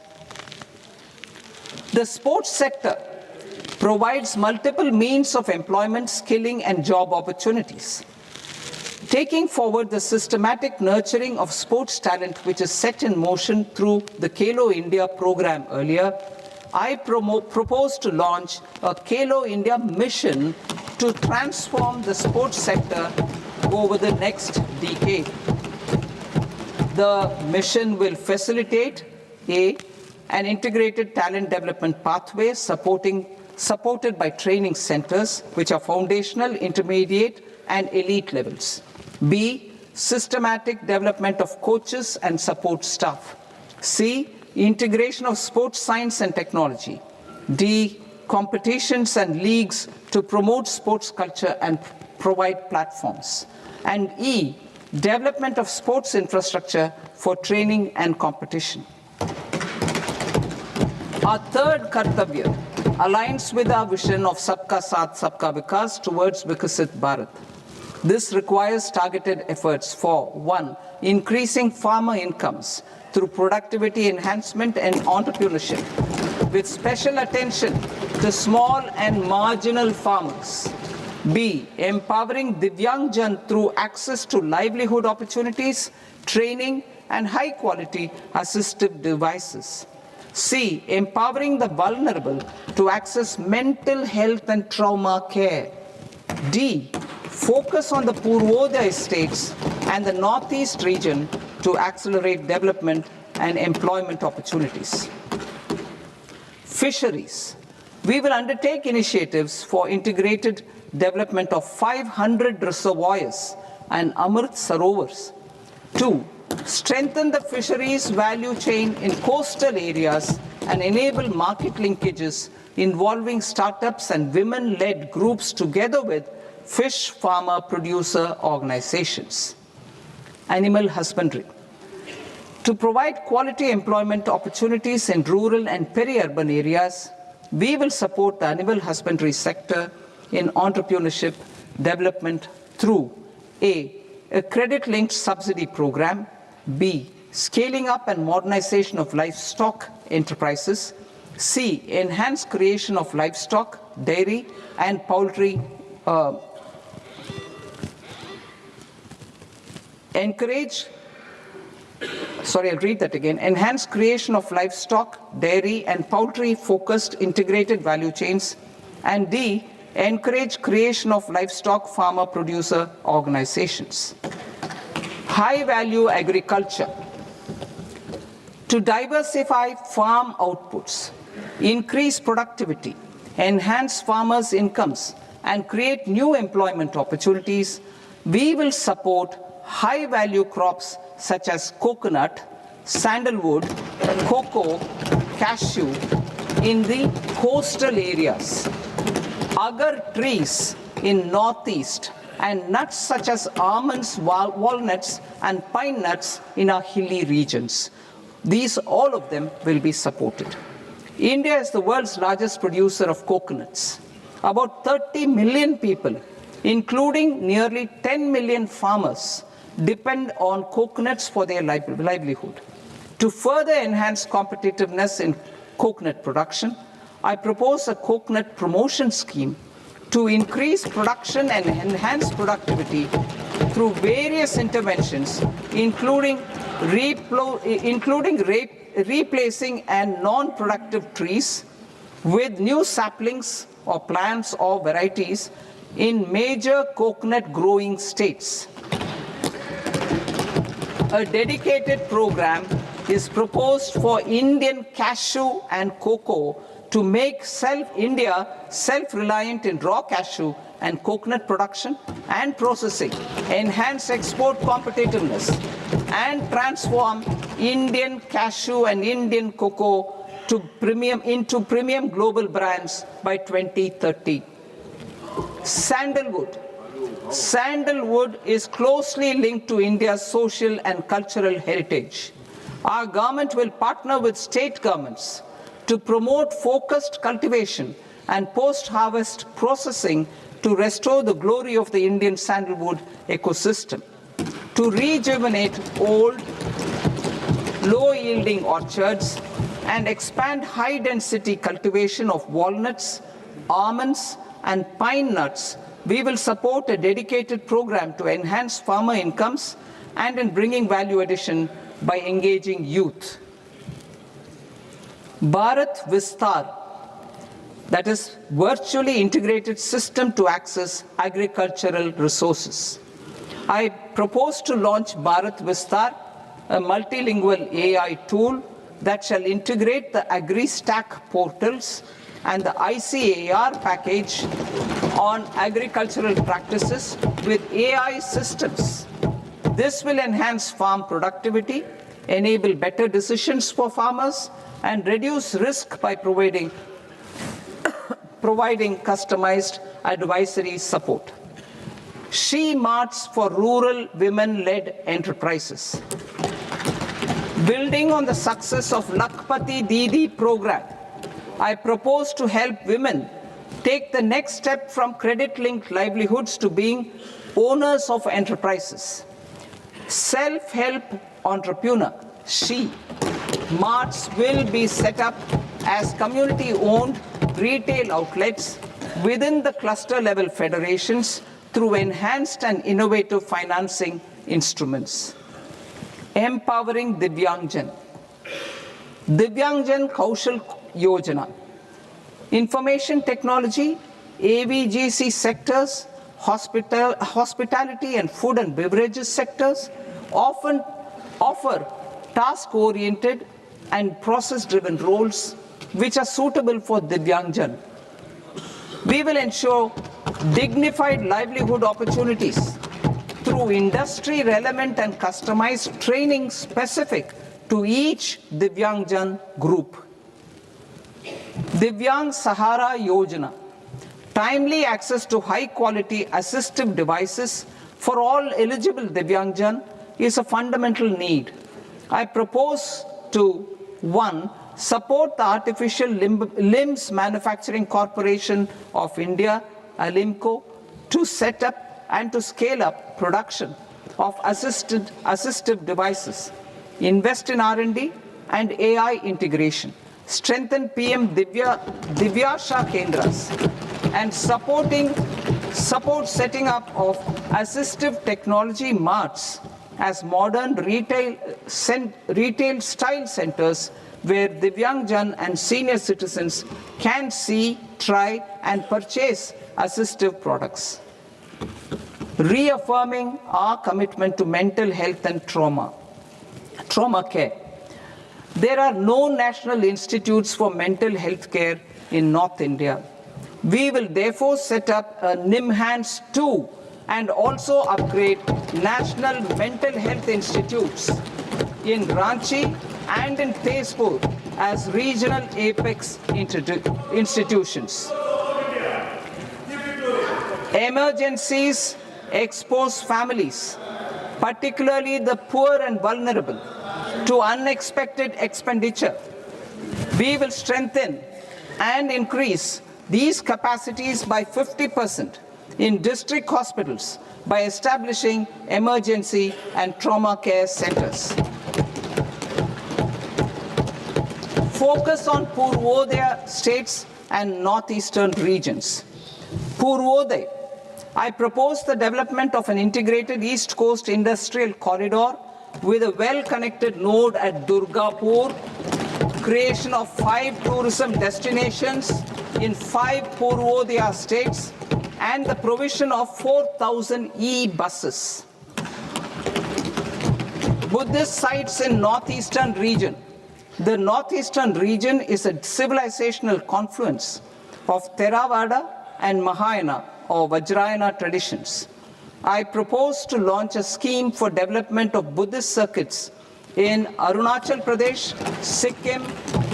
The sports sector provides multiple means of employment, skilling, and job opportunities. Taking forward the systematic nurturing of sports talent, which is set in motion through the Khelo India program earlier, I propose to launch a Khelo India mission to transform the sports sector over the next decade. The mission will facilitate an integrated talent development pathway supported by training centers, which are foundational, intermediate, and elite levels. B, systematic development of coaches and support staff. C, integration of sports science and technology. D, competitions and leagues to promote sports culture and provide platforms. And E, development of sports infrastructure for training and competition. Our third Kartavya aligns with our vision of Sabka Saath, Sabka Vikas towards Vikasit Bharat. This requires targeted efforts for 1, increasing farmer incomes through productivity enhancement and entrepreneurship, with special attention to small and marginal farmers. B, empowering Divyangjan through access to livelihood opportunities, training, and high-quality assistive devices. C, empowering the vulnerable to access mental health and trauma care. D, focus on the Purvodaya states and the Northeast region to accelerate development and employment opportunities. Fisheries. We will undertake initiatives for integrated development of 500 reservoirs and Amrit Sarovars. 2, strengthen the fisheries value chain in coastal areas and enable market linkages involving startups and women-led groups together with fish farmer producer organizations. Animal husbandry. To provide quality employment opportunities in rural and peri-urban areas, we will support the animal husbandry sector in entrepreneurship development through A, credit-linked subsidy program, B, scaling up and modernization of livestock enterprises, C, enhanced creation of livestock, dairy, and poultry enhanced creation of livestock, dairy, and poultry-focused integrated value chains, and D, encourage creation of livestock farmer-producer organizations. High-value agriculture. to diversify farm outputs, increase productivity, enhance farmers' incomes, and create new employment opportunities, we will support high-value crops such as coconut, sandalwood, cocoa, cashew in the coastal areas, agar trees in northeast, and nuts such as almonds, walnuts, and pine nuts in our hilly regions. These, all of them, will be supported. India is the world's largest producer of coconuts. About 30 million people, including nearly 10 million farmers, depend on coconuts for their livelihood. To further enhance competitiveness in coconut production, I propose a coconut promotion scheme to increase production and enhance productivity through various interventions, including replacing and non-productive trees with new saplings or plants or varieties in major coconut growing states. A dedicated program is proposed for Indian cashew and cocoa to make India self-reliant in raw cashew and coconut production and processing, enhance export competitiveness, and transform Indian cashew and Indian cocoa into premium global brands by 2030. Sandalwood. Sandalwood is closely linked to India's social and cultural heritage. Our government will partner with state governments to promote focused cultivation and post-harvest processing to restore the glory of the Indian sandalwood ecosystem, to rejuvenate old, low-yielding orchards, and expand high-density cultivation of walnuts, almonds, and pine nuts. We will support a dedicated program to enhance farmer incomes and in bringing value addition by engaging youth. Bharat Vistar, that is virtually integrated system to access agricultural resources. I propose to launch Bharat Vistar, a multilingual AI tool that shall integrate the AgriStack portals and the ICAR package on agricultural practices with AI systems. This will enhance farm productivity, enable better decisions for farmers, and reduce risk by providing customized advisory support. She Marts for rural women-led enterprises. Building on the success of Lakpati Didi program, I propose to help women take the next step from credit-linked livelihoods to being owners of enterprises. Self-help entrepreneur, She Marts will be set up as community-owned retail outlets within the cluster-level federations through enhanced and innovative financing instruments. Empowering Divyangjan. Divyangjan Kaushal Yojana. Information technology, AVGC sectors, hospitality and food and beverages sectors often offer task-oriented and process-driven roles which are suitable for Divyangjan. We will ensure dignified livelihood opportunities through industry-relevant and customized training specific to each Divyangjan group. Divyang Sahara Yojana. Timely access to high-quality assistive devices for all eligible Divyangjan is a fundamental need. I propose to 1. Support the Artificial Limbs Manufacturing Corporation of India, ALIMCO, to set up and to scale up production of assistive devices, invest in R&D and AI integration, strengthen PM Divyasha Kendras, and support setting up of assistive technology marts as modern retail style centers where Divyangjan and senior citizens can see, try, and purchase assistive products. Reaffirming our commitment to mental health and trauma care. There are no national institutes for mental health care in North India. We will therefore set up a NIMHANS 2 and also upgrade national mental health institutes in Ranchi and in Tezpur as regional apex institutions. Emergencies expose families, particularly the poor and vulnerable, to unexpected expenditure. We will strengthen and increase these capacities by 50% in district hospitals by establishing emergency and trauma care centers. Focus on Purvodaya states and northeastern regions. Purvodaya, I propose the development of an integrated East Coast industrial corridor with a well-connected node at Durgapur, creation of 5 tourism destinations in 5 Purvodaya states, and the provision of 4,000 e-buses. Buddhist sites in northeastern region. The northeastern region is a civilizational confluence of Theravada and Mahayana or Vajrayana traditions. I propose to launch a scheme for development of Buddhist circuits in Arunachal Pradesh, Sikkim,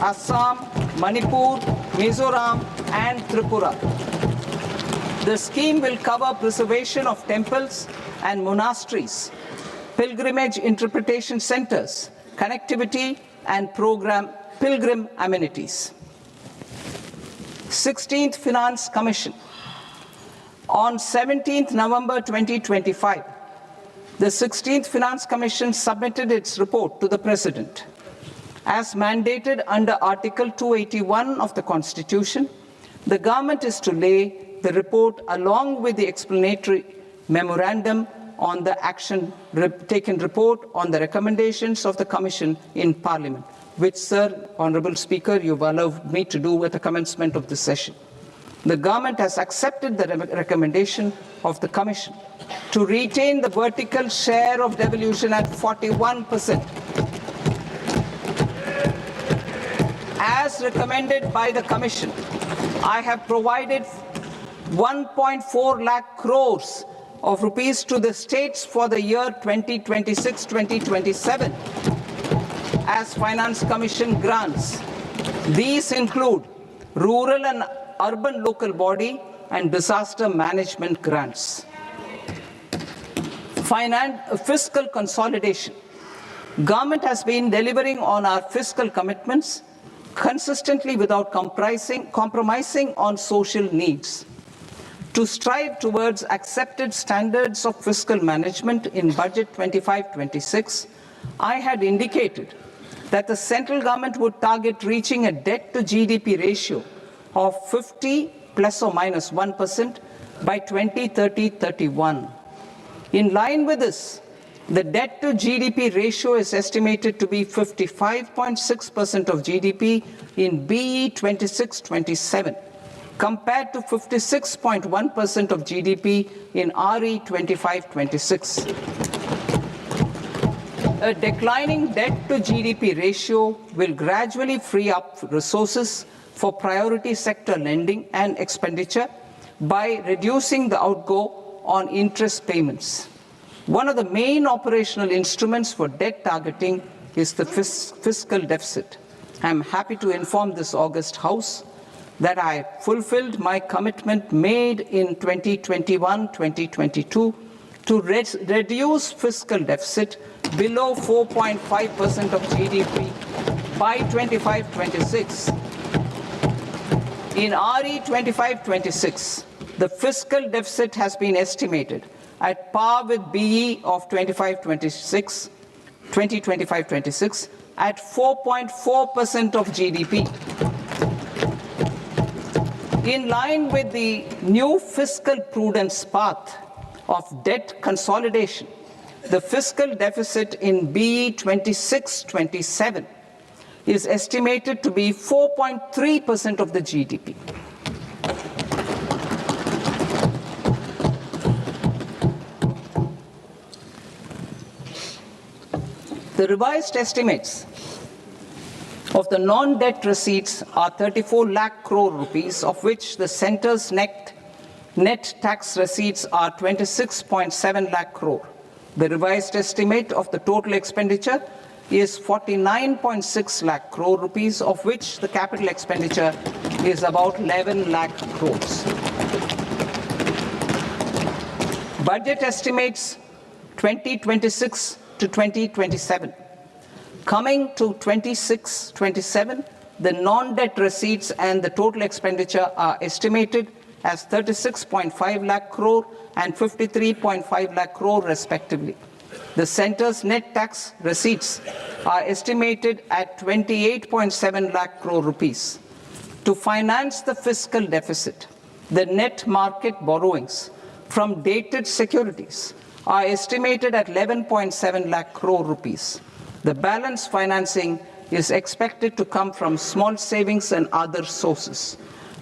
Assam, Manipur, Mizoram, and Tripura. The scheme will cover preservation of temples and monasteries, pilgrimage interpretation centers, connectivity, and pilgrim amenities. 16th Finance Commission. On 17th November 2025, the 16th Finance Commission submitted its report to the President. As mandated under Article 281 of the Constitution, the government is to lay the report along with the explanatory memorandum on the action taken report on the recommendations of the Commission in Parliament, which, Sir, Honourable Speaker, you've allowed me to do at the commencement of this session. The government has accepted the recommendation of the Commission to retain the vertical share of devolution at 41%. As recommended by the Commission, I have provided 1.4 lakh crores of rupees to the states for the year 2026-2027 as Finance Commission grants. These include rural and urban local body and disaster management grants. Fiscal consolidation. Government has been delivering on our fiscal commitments consistently without compromising on social needs. To strive towards accepted standards of fiscal management in Budget 25-26, I had indicated that the central government would target reaching a debt to GDP ratio of 50 plus or minus 1% by 2030-31. In line with this, the debt to GDP ratio is estimated to be 55.6% of GDP in BE 26-27, compared to 56.1% of GDP in RE 25-26. A declining debt to GDP ratio will gradually free up resources for priority sector lending and expenditure by reducing the outgo on interest payments. One of the main operational instruments for debt targeting is the fiscal deficit. I am happy to inform this august House that I fulfilled my commitment made in 2021-2022 to reduce fiscal deficit below 4.5% of GDP by 25-26. In RE 25-26, the fiscal deficit has been estimated at par with BE of 2025-26 at 4.4% of GDP. In line with the new fiscal prudence path of debt consolidation, the fiscal deficit in BE 26-27 is estimated to be 4.3% of the GDP. The revised estimates Of the non-debt receipts are 34 lakh crore rupees, of which the centre's net tax receipts are 26.7 lakh crore. The revised estimate of the total expenditure is 49.6 lakh crore rupees, of which the capital expenditure is about 11 lakh crores. Budget estimates 2026 to 2027. Coming to 26-27, the non-debt receipts and the total expenditure are estimated as 36.5 lakh crore and 53.5 lakh crore respectively. The centre's net tax receipts are estimated at 28.7 lakh crore rupees. To finance the fiscal deficit, the net market borrowings from dated securities are estimated at 11.7 lakh crore rupees. The balance financing is expected to come from small savings and other sources.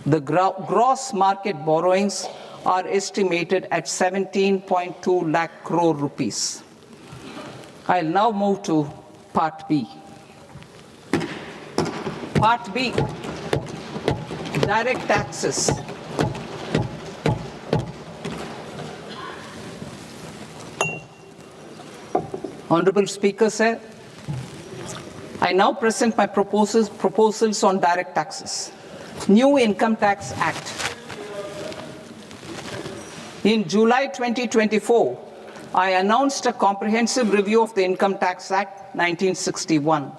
The gross market borrowings are estimated at 17.2 lakh crore rupees. I'll now move to Part B. Part B, direct taxes. Honorable Speaker, sir, I now present my proposals on direct taxes. New Income Tax Act. In July 2024, I announced a comprehensive review of the Income Tax Act 1961.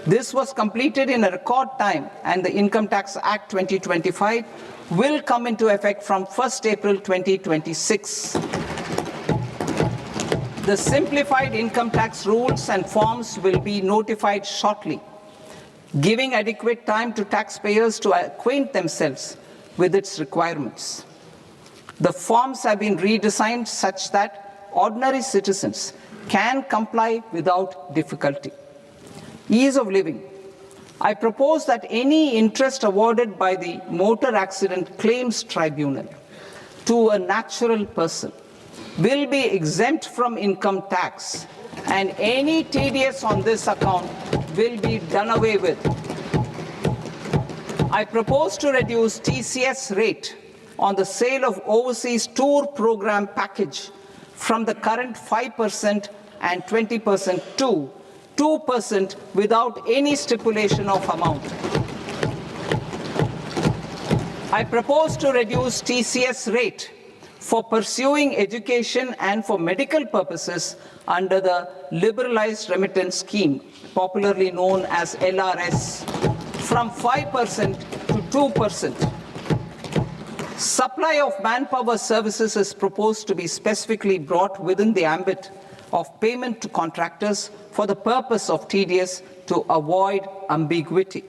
This was completed in a record time, and the Income Tax Act 2025 will come into effect from 1st April 2026. The simplified income tax rules and forms will be notified shortly, giving adequate time to taxpayers to acquaint themselves with its requirements. The forms have been redesigned such that ordinary citizens can comply without difficulty. Ease of living. I propose that any interest awarded by the Motor Accident Claims Tribunal to a natural person will be exempt from income tax, and any TDS on this account will be done away with. I propose to reduce TCS rate on the sale of overseas tour program package from the current 5% and 20% to 2% without any stipulation of amount. I propose to reduce TCS rate for pursuing education and for medical purposes under the Liberalized Remittance Scheme, popularly known as LRS, from 5% to 2%. Supply of manpower services is proposed to be specifically brought within the ambit of payment to contractors for the purpose of TDS to avoid ambiguity.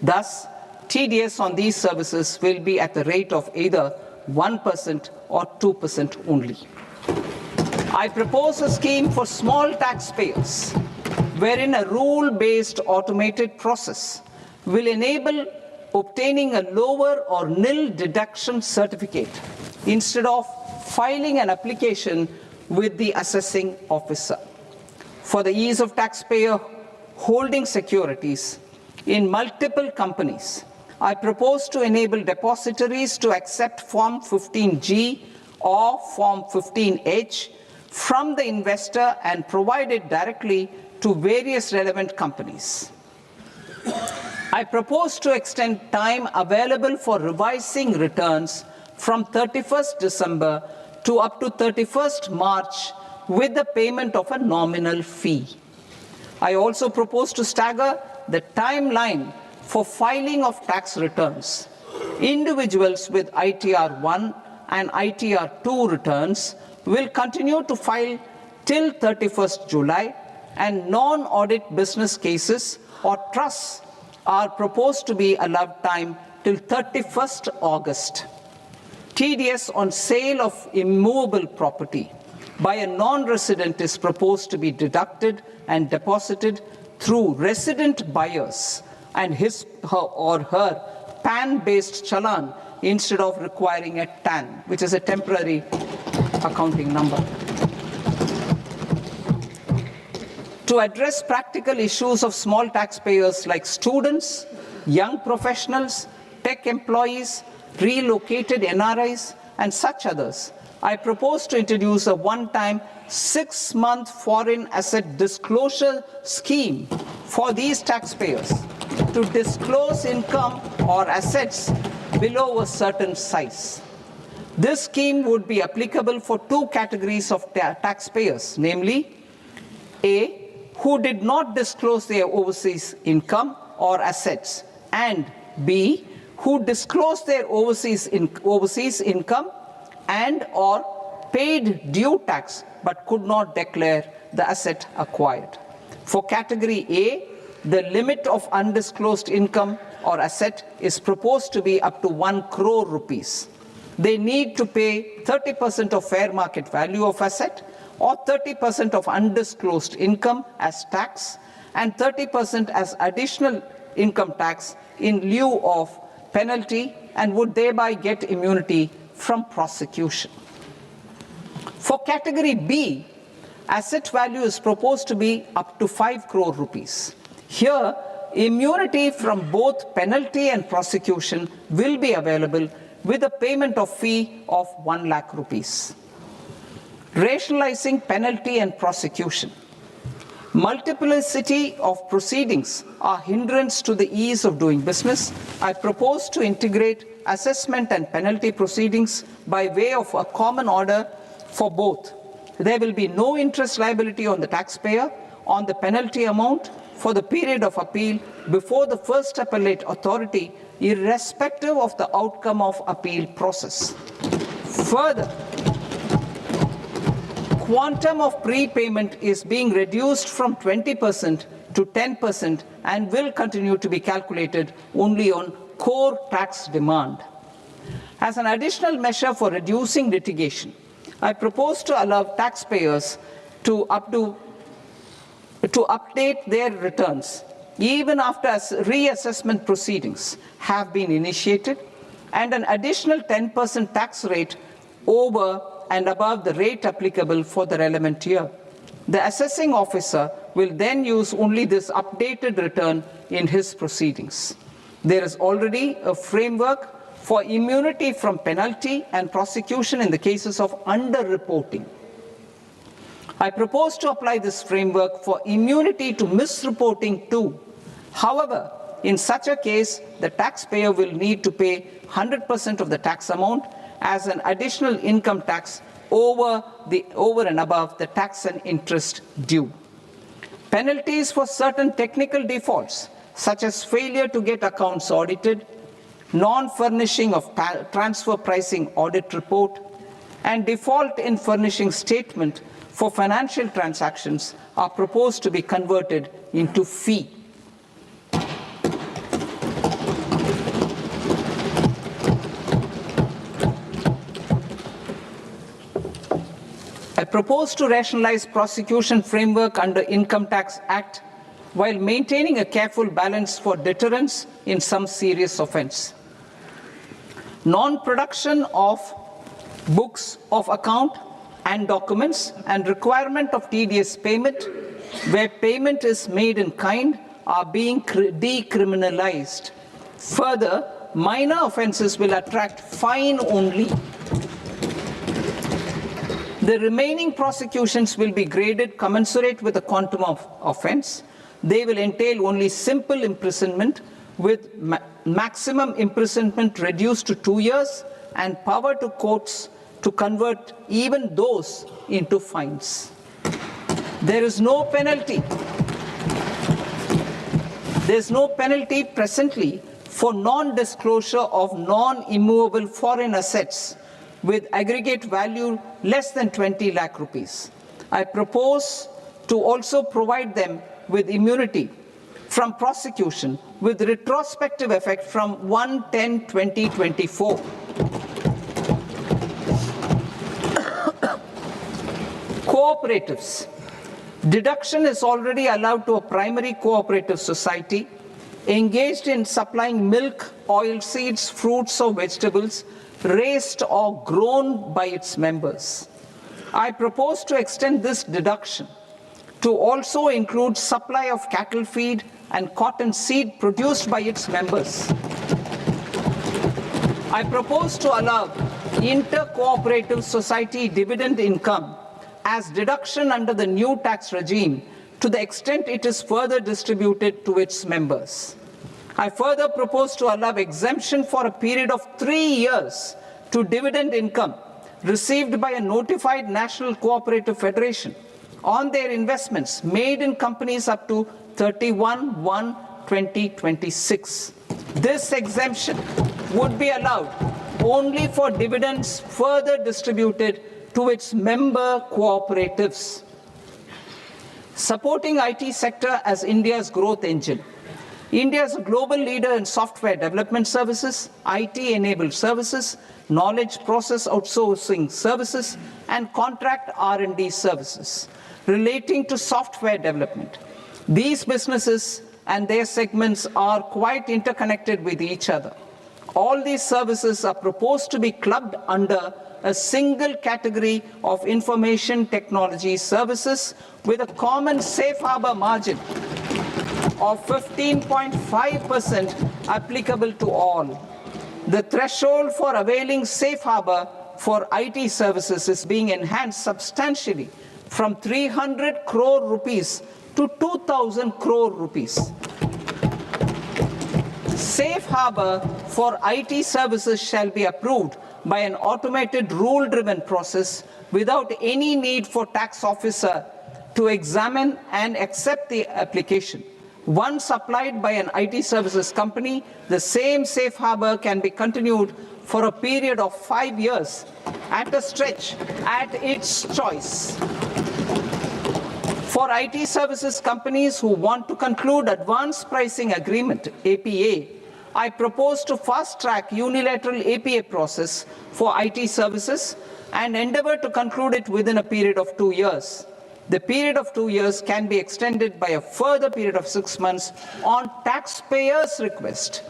Thus, TDS on these services will be at the rate of either 1% or 2% only. I propose a scheme for small taxpayers, wherein a rule-based automated process will enable obtaining a lower or nil deduction certificate instead of filing an application with the assessing officer. For the ease of taxpayer holding securities in multiple companies, I propose to enable depositories to accept Form 15G or Form 15H from the investor and provide it directly to various relevant companies. I propose to extend time available for revising returns from 31st December to up to 31st March with the payment of a nominal fee. I also propose to stagger the timeline for filing of tax returns. Individuals with ITR 1 and ITR 2 returns will continue to file till 31st July, and non-audit business cases or trusts are proposed to be allowed time till 31st August. TDS on sale of immovable property by a non-resident is proposed to be deducted and deposited through resident buyers and his or her PAN-based challan instead of requiring a TAN, which is a temporary accounting number. to address practical issues of small taxpayers like students, young professionals, tech employees, relocated NRIs, and such others, I propose to introduce a one-time 6-month foreign asset disclosure scheme for these taxpayers to disclose income or assets below a certain size. This scheme would be applicable for two categories of taxpayers, namely A, who did not disclose their overseas income or assets, and B, who disclosed their overseas income and or paid due tax but could not declare the asset acquired. For category A, the limit of undisclosed income or asset is proposed to be up to 1 crore rupees. They need to pay 30% of fair market value of asset or 30% of undisclosed income as tax and 30% as additional income tax in lieu of penalty and would thereby get immunity from prosecution. For category B, asset value is proposed to be up to 5 crore rupees. Here, immunity from both penalty and prosecution will be available with a payment of fee of 1 lakh rupees. Rationalizing penalty and prosecution. Multiplicity of proceedings are hindrance to the ease of doing business. I propose to integrate assessment and penalty proceedings by way of a common order for both. There will be no interest liability on the taxpayer on the penalty amount for the period of appeal before the first appellate authority, irrespective of the outcome of appeal process. Further, quantum of prepayment is being reduced from 20% to 10% and will continue to be calculated only on core tax demand. As an additional measure for reducing litigation, I propose to allow taxpayers to update their returns even after reassessment proceedings have been initiated and an additional 10% tax rate over and above the rate applicable for the relevant year. The assessing officer will then use only this updated return in his proceedings. There is already a framework for immunity from penalty and prosecution in the cases of underreporting. I propose to apply this framework for immunity to misreporting too. However, in such a case, the taxpayer will need to pay 100% of the tax amount as an additional income tax over and above the tax and interest due. Penalties for certain technical defaults, such as failure to get accounts audited, non-furnishing of transfer pricing audit report, and default in furnishing statement for financial transactions are proposed to be converted into fee. I propose to rationalize prosecution framework under Income Tax Act while maintaining a careful balance for deterrence in some serious offense. Non-production of books of account and documents and requirement of TDS payment where payment is made in kind are being decriminalized. Further, minor offenses will attract fine only. The remaining prosecutions will be graded commensurate with the quantum of offense. They will entail only simple imprisonment with maximum imprisonment reduced to 2 years and power to courts to convert even those into fines. There is no penalty. There is no penalty presently for non-disclosure of non-immovable foreign assets with aggregate value less than 20 lakh rupees. I propose to also provide them with immunity from prosecution with retrospective effect from 1/10/2024. Cooperatives. Deduction is already allowed to a primary cooperative society engaged in supplying milk, oilseeds, fruits or vegetables raised or grown by its members. I propose to extend this deduction to also include supply of cattle feed and cotton seed produced by its members. I propose to allow inter-cooperative society dividend income as deduction under the new tax regime to the extent it is further distributed to its members. I further propose to allow exemption for a period of 3 years to dividend income received by a notified national cooperative federation on their investments made in companies up to 31/1/2026. This exemption would be allowed only for dividends further distributed to its member cooperatives. Supporting IT sector as India's growth engine. India is a global leader in software development services, IT-enabled services, knowledge process outsourcing services, and contract R&D services relating to software development. These businesses and their segments are quite interconnected with each other. All these services are proposed to be clubbed under a single category of information technology services with a common safe harbor margin of 15.5% applicable to all. The threshold for availing safe harbor for IT services is being enhanced substantially from 300 crore rupees to 2,000 crore rupees. Safe harbor for IT services shall be approved by an automated rule-driven process without any need for tax officer to examine and accept the application. Once applied by an IT services company, the same safe harbor can be continued for a period of 5 years at a stretch at its choice. For IT services companies who want to conclude advanced pricing agreement, APA, I propose to fast-track unilateral APA process for IT services and endeavor to conclude it within a period of 2 years. The period of 2 years can be extended by a further period of 6 months on taxpayers' request.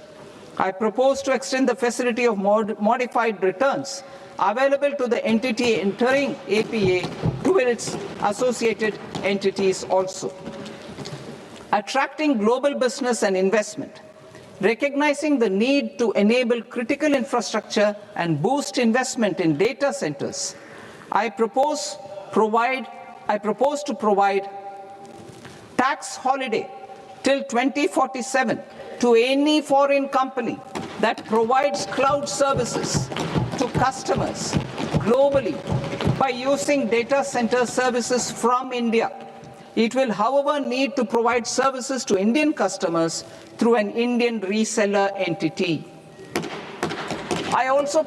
I propose to extend the facility of modified returns available to the entity entering APA to its associated entities also. Attracting global business and investment. Recognizing the need to enable critical infrastructure and boost investment in data centers, I propose to provide tax holiday till 2047 to any foreign company that provides cloud services to customers globally by using data center services from India. It will, however, need to provide services to Indian customers through an Indian reseller entity. I also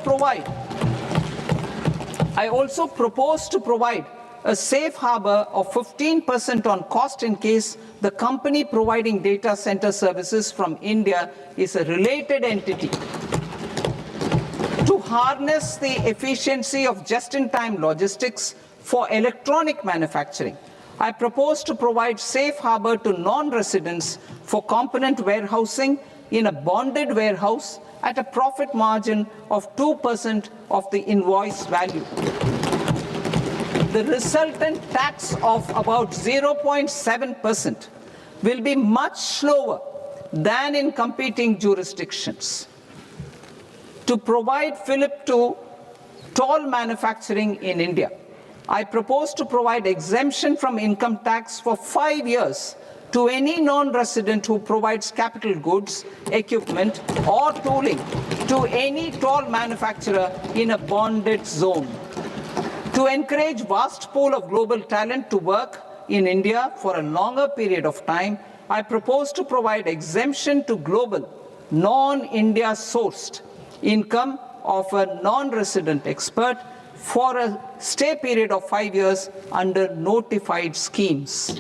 propose to provide a safe harbor of 15% on cost in case the company providing data center services from India is a related entity. To harness the efficiency of just-in-time logistics for electronic manufacturing, I propose to provide safe harbor to non-residents for component warehousing in a bonded warehouse at a profit margin of 2% of the invoice value. The resultant tax of about 0.7% will be much lower than in competing jurisdictions. To provide fillip to toll manufacturing in India, I propose to provide exemption from income tax for 5 years to any non-resident who provides capital goods, equipment, or tooling to any toll manufacturer in a bonded zone. To encourage vast pool of global talent to work in India for a longer period of time, I propose to provide exemption to global, non-India sourced income of a non-resident expert for a stay period of 5 years under notified schemes.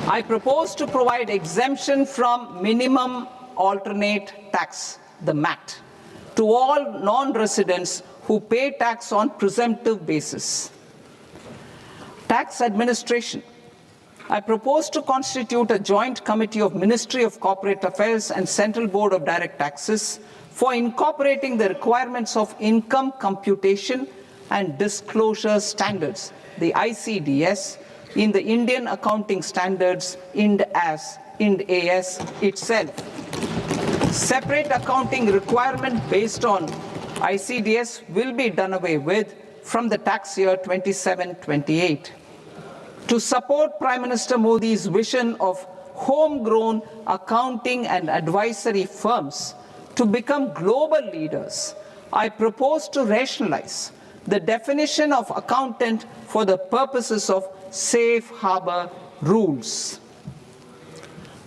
I propose to provide exemption from minimum alternate tax, the MAT, to all non-residents who pay tax on presumptive basis. Tax administration. I propose to constitute a joint committee of Ministry of Corporate Affairs and Central Board of Direct Taxes for incorporating the requirements of income computation and disclosure standards the ICDS, in the Indian Accounting Standards, Ind AS itself. Separate accounting requirement based on ICDS will be done away with from the tax year 27-28. To support Prime Minister Modi's vision of homegrown accounting and advisory firms to become global leaders, I propose to rationalize the definition of accountant for the purposes of safe harbor rules.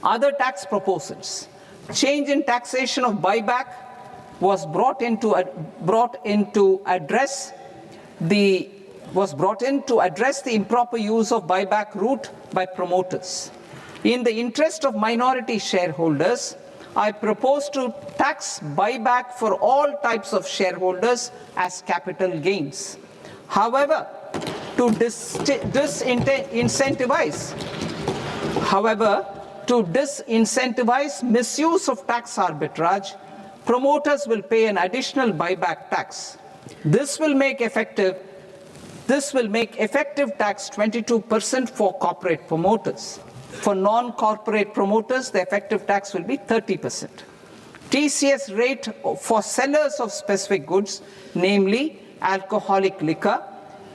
Other tax proposals. Change in taxation of buyback was brought in to address the improper use of buyback route by promoters. In the interest of minority shareholders, I propose to tax buyback for all types of shareholders as capital gains. However, to disincentivize misuse of tax arbitrage, promoters will pay an additional buyback tax. This will make effective tax 22% for corporate promoters. For non-corporate promoters, the effective tax will be 30%. TCS rate for sellers of specific goods, namely alcoholic liquor,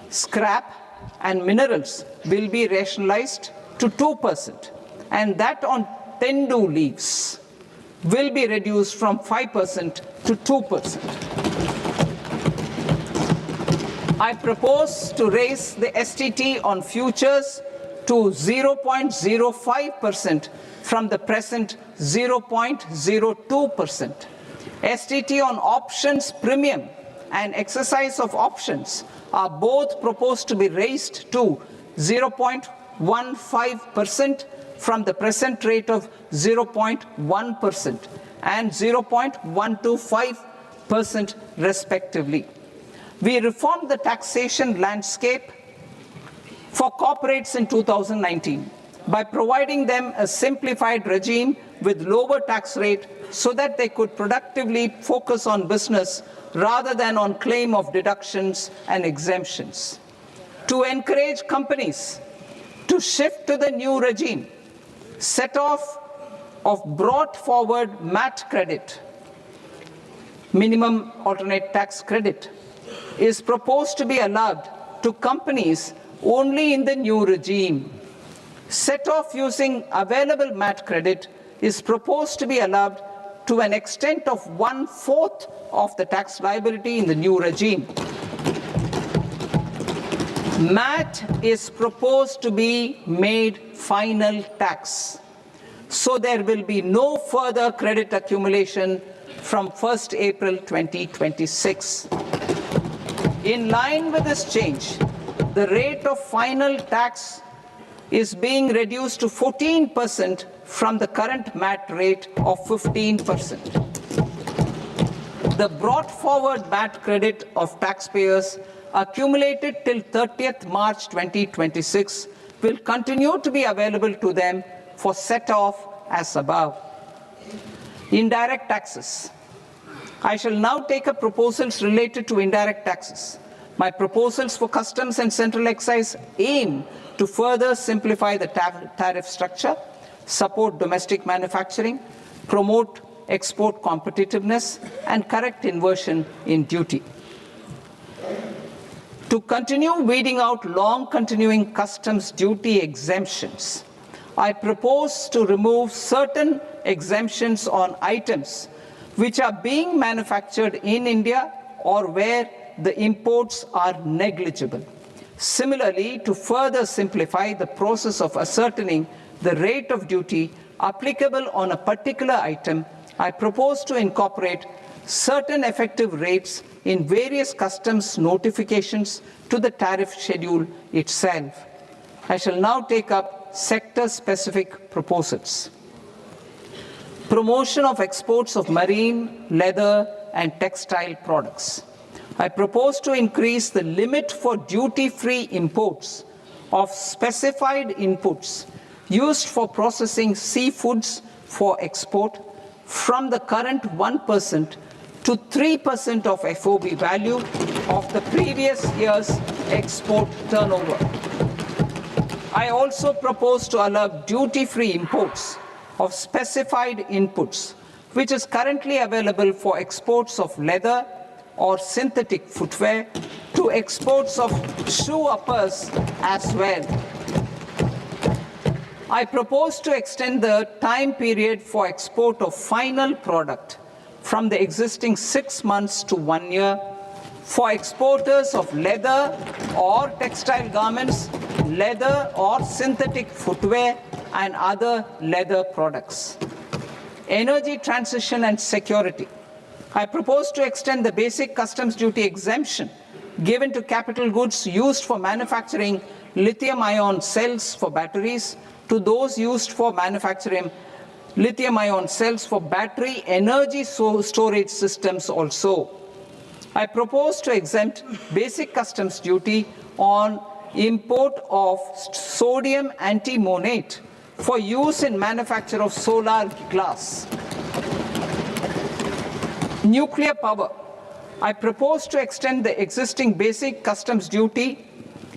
scrap, and minerals, will be rationalized to 2%, and that on tendu leaves will be reduced from 5% to 2%. I propose to raise the STT on futures to 0.05% from the present 0.02%. STT on options premium and exercise of options are both proposed to be raised to 0.15% from the present rate of 0.1% and 0.125% respectively. We reformed the taxation landscape for corporates in 2019 by providing them a simplified regime with lower tax rate so that they could productively focus on business rather than on claim of deductions and exemptions. To encourage companies to shift to the new regime, set off of brought forward MAT credit, minimum alternate tax credit, is proposed to be allowed to companies only in the new regime. Set off using available MAT credit is proposed to be allowed to an extent of 1/4 of the tax liability in the new regime. MAT is proposed to be made final tax, so there will be no further credit accumulation from 1st April 2026. In line with this change, the rate of final tax is being reduced to 14% from the current MAT rate of 15%. The brought forward MAT credit of taxpayers accumulated till 30th March 2026 will continue to be available to them for set-off as above. Indirect taxes. I shall now take up proposals related to indirect taxes. My proposals for customs and central excise aim to further simplify the tariff structure, support domestic manufacturing, promote export competitiveness, and correct inversion in duty. To continue weeding out long-continuing customs duty exemptions, I propose to remove certain exemptions on items which are being manufactured in India or where the imports are negligible. Similarly, to further simplify the process of ascertaining the rate of duty applicable on a particular item, I propose to incorporate certain effective rates in various customs notifications to the tariff schedule itself. I shall now take up sector-specific proposals. Promotion of exports of marine, leather, and textile products. I propose to increase the limit for duty-free imports of specified inputs used for processing seafoods for export from the current 1% to 3% of FOB value of the previous year's export turnover. I also propose to allow duty-free imports of specified inputs, which is currently available for exports of leather or synthetic footwear, to exports of shoe uppers as well. I propose to extend the time period for export of final product from the existing 6 months to 1 year for exporters of leather or textile garments, leather or synthetic footwear, and other leather products. Energy transition and security. I propose to extend the basic customs duty exemption given to capital goods used for manufacturing lithium-ion cells for batteries to those used for manufacturing lithium-ion cells for battery energy storage systems also. I propose to exempt basic customs duty on import of sodium antimonate for use in manufacture of solar glass. Nuclear power. I propose to extend the existing basic customs duty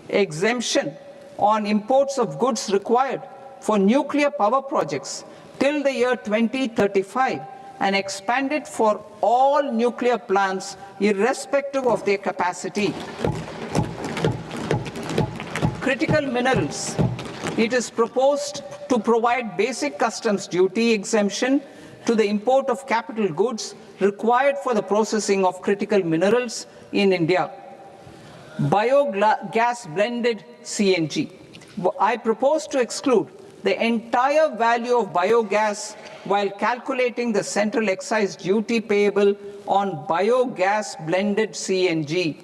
exemption on imports of goods required for nuclear power projects till the year 2035 and expand it for all nuclear plants irrespective of their capacity. Critical minerals. It is proposed to provide basic customs duty exemption to the import of capital goods required for the processing of critical minerals in India. Biogas blended CNG. I propose to exclude the entire value of biogas while calculating the central excise duty payable on biogas blended CNG.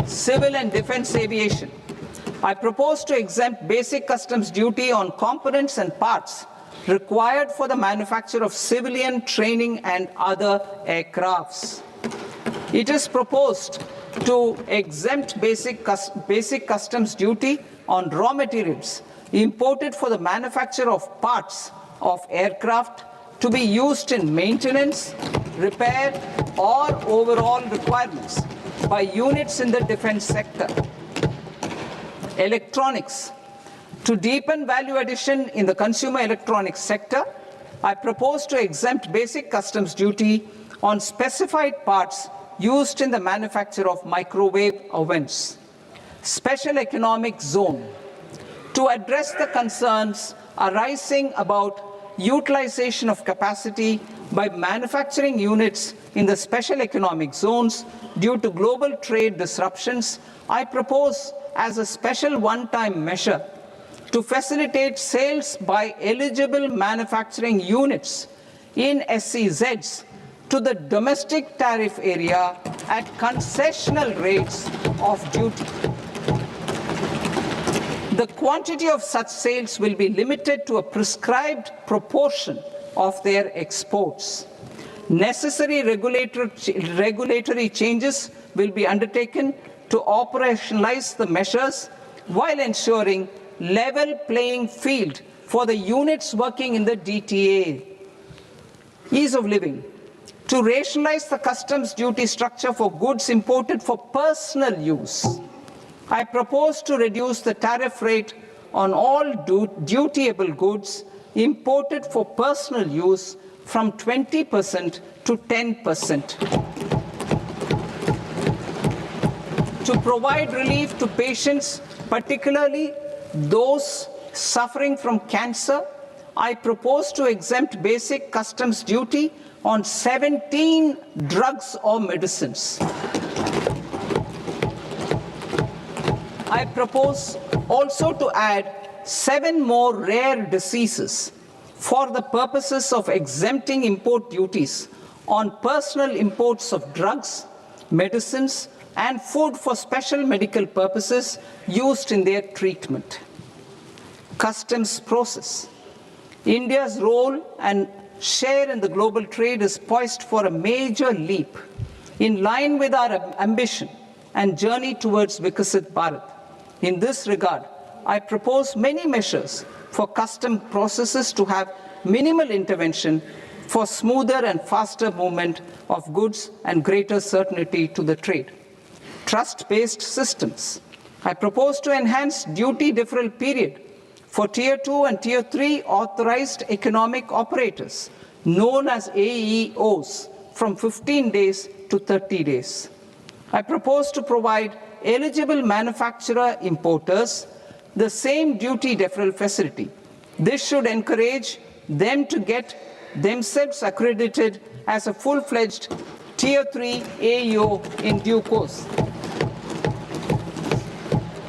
Civil and defense aviation. I propose to exempt basic customs duty on components and parts required for the manufacture of civilian training and other aircrafts. It is proposed to exempt basic customs duty on raw materials imported for the manufacture of parts of aircraft to be used in maintenance, repair, or overall requirements by units in the defense sector. Electronics. To deepen value addition in the consumer electronics sector, I propose to exempt basic customs duty on specified parts used in the manufacture of microwave ovens. Special economic zone. To address the concerns arising about utilization of capacity by manufacturing units in the special economic zones due to global trade disruptions, I propose as a special one-time measure to facilitate sales by eligible manufacturing units in SEZs to the domestic tariff area at concessional rates of duty. The quantity of such sales will be limited to a prescribed proportion of their exports. Necessary regulatory changes will be undertaken to operationalize the measures while ensuring level playing field for the units working in the DTA. Ease of living. To rationalize the customs duty structure for goods imported for personal use, I propose to reduce the tariff rate on all dutiable goods imported for personal use from 20% to 10%. To provide relief to patients, particularly those suffering from cancer, I propose to exempt basic customs duty on 17 drugs or medicines. I propose also to add 7 more rare diseases for the purposes of exempting import duties on personal imports of drugs, medicines, and food for special medical purposes used in their treatment. Customs process. India's role and share in the global trade is poised for a major leap in line with our ambition and journey towards Vikasit Bharat. In this regard, I propose many measures for custom processes to have minimal intervention for smoother and faster movement of goods and greater certainty to the trade. trust-based systems. I propose to enhance duty deferral period for Tier 2 and Tier 3 authorized economic operators, known as AEOs, from 15 days to 30 days. I propose to provide eligible manufacturer importers the same duty deferral facility. This should encourage them to get themselves accredited as a full-fledged Tier 3 AEO in due course.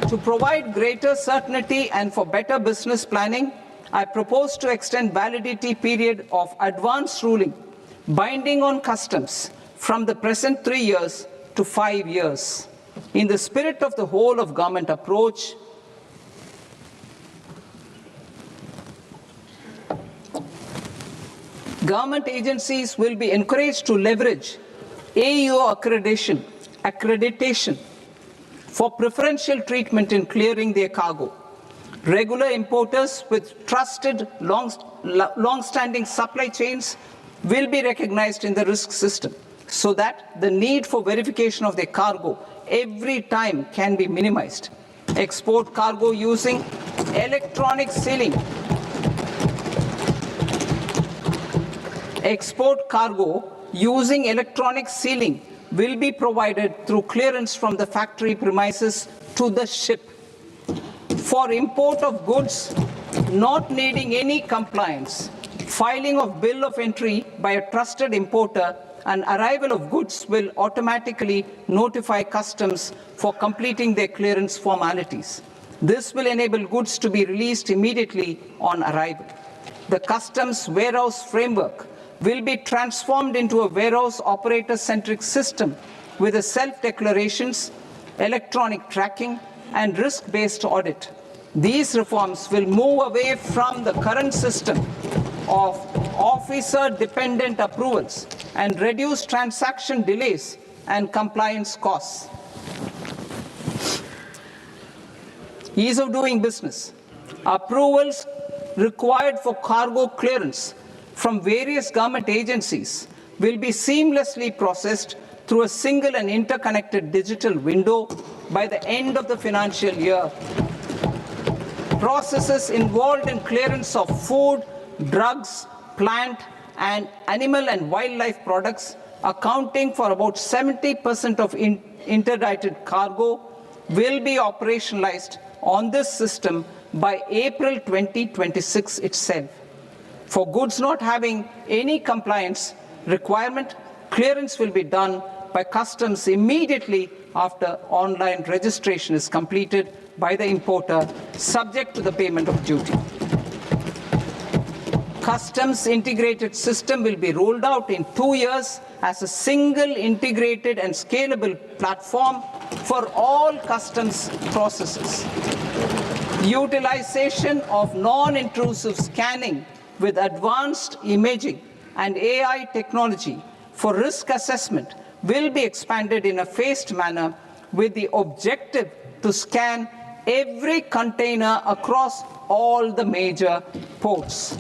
To provide greater certainty and for better business planning, I propose to extend validity period of advance ruling binding on customs from the present 3 years to 5 years. In the spirit of the whole of government approach, government agencies will be encouraged to leverage AEO accreditation for preferential treatment in clearing their cargo. Regular importers with trusted, long-standing supply chains will be recognized in the risk system so that the need for verification of their cargo every time can be minimized. Export cargo using electronic sealing. Export cargo using electronic sealing will be provided through clearance from the factory premises to the ship. For import of goods not needing any compliance, filing of bill of entry by a trusted importer and arrival of goods will automatically notify customs for completing their clearance formalities. This will enable goods to be released immediately on arrival. The customs warehouse framework will be transformed into a warehouse operator-centric system with a self-declarations, electronic tracking, and risk-based audit. These reforms will move away from the current system of officer-dependent approvals and reduce transaction delays and compliance costs. Ease of doing business. Approvals required for cargo clearance from various government agencies will be seamlessly processed through a single and interconnected digital window by the end of the financial year. Processes involved in clearance of food, drugs, plant, and animal and wildlife products, accounting for about 70% of interdicted cargo, will be operationalized on this system by April 2026 itself. For goods not having any compliance requirement, clearance will be done by customs immediately after online registration is completed by the importer, subject to the payment of duty. Customs integrated system will be rolled out in 2 years as a single integrated and scalable platform for all customs processes. Utilization of non-intrusive scanning with advanced imaging and AI technology for risk assessment will be expanded in a phased manner with the objective to scan every container across all the major ports.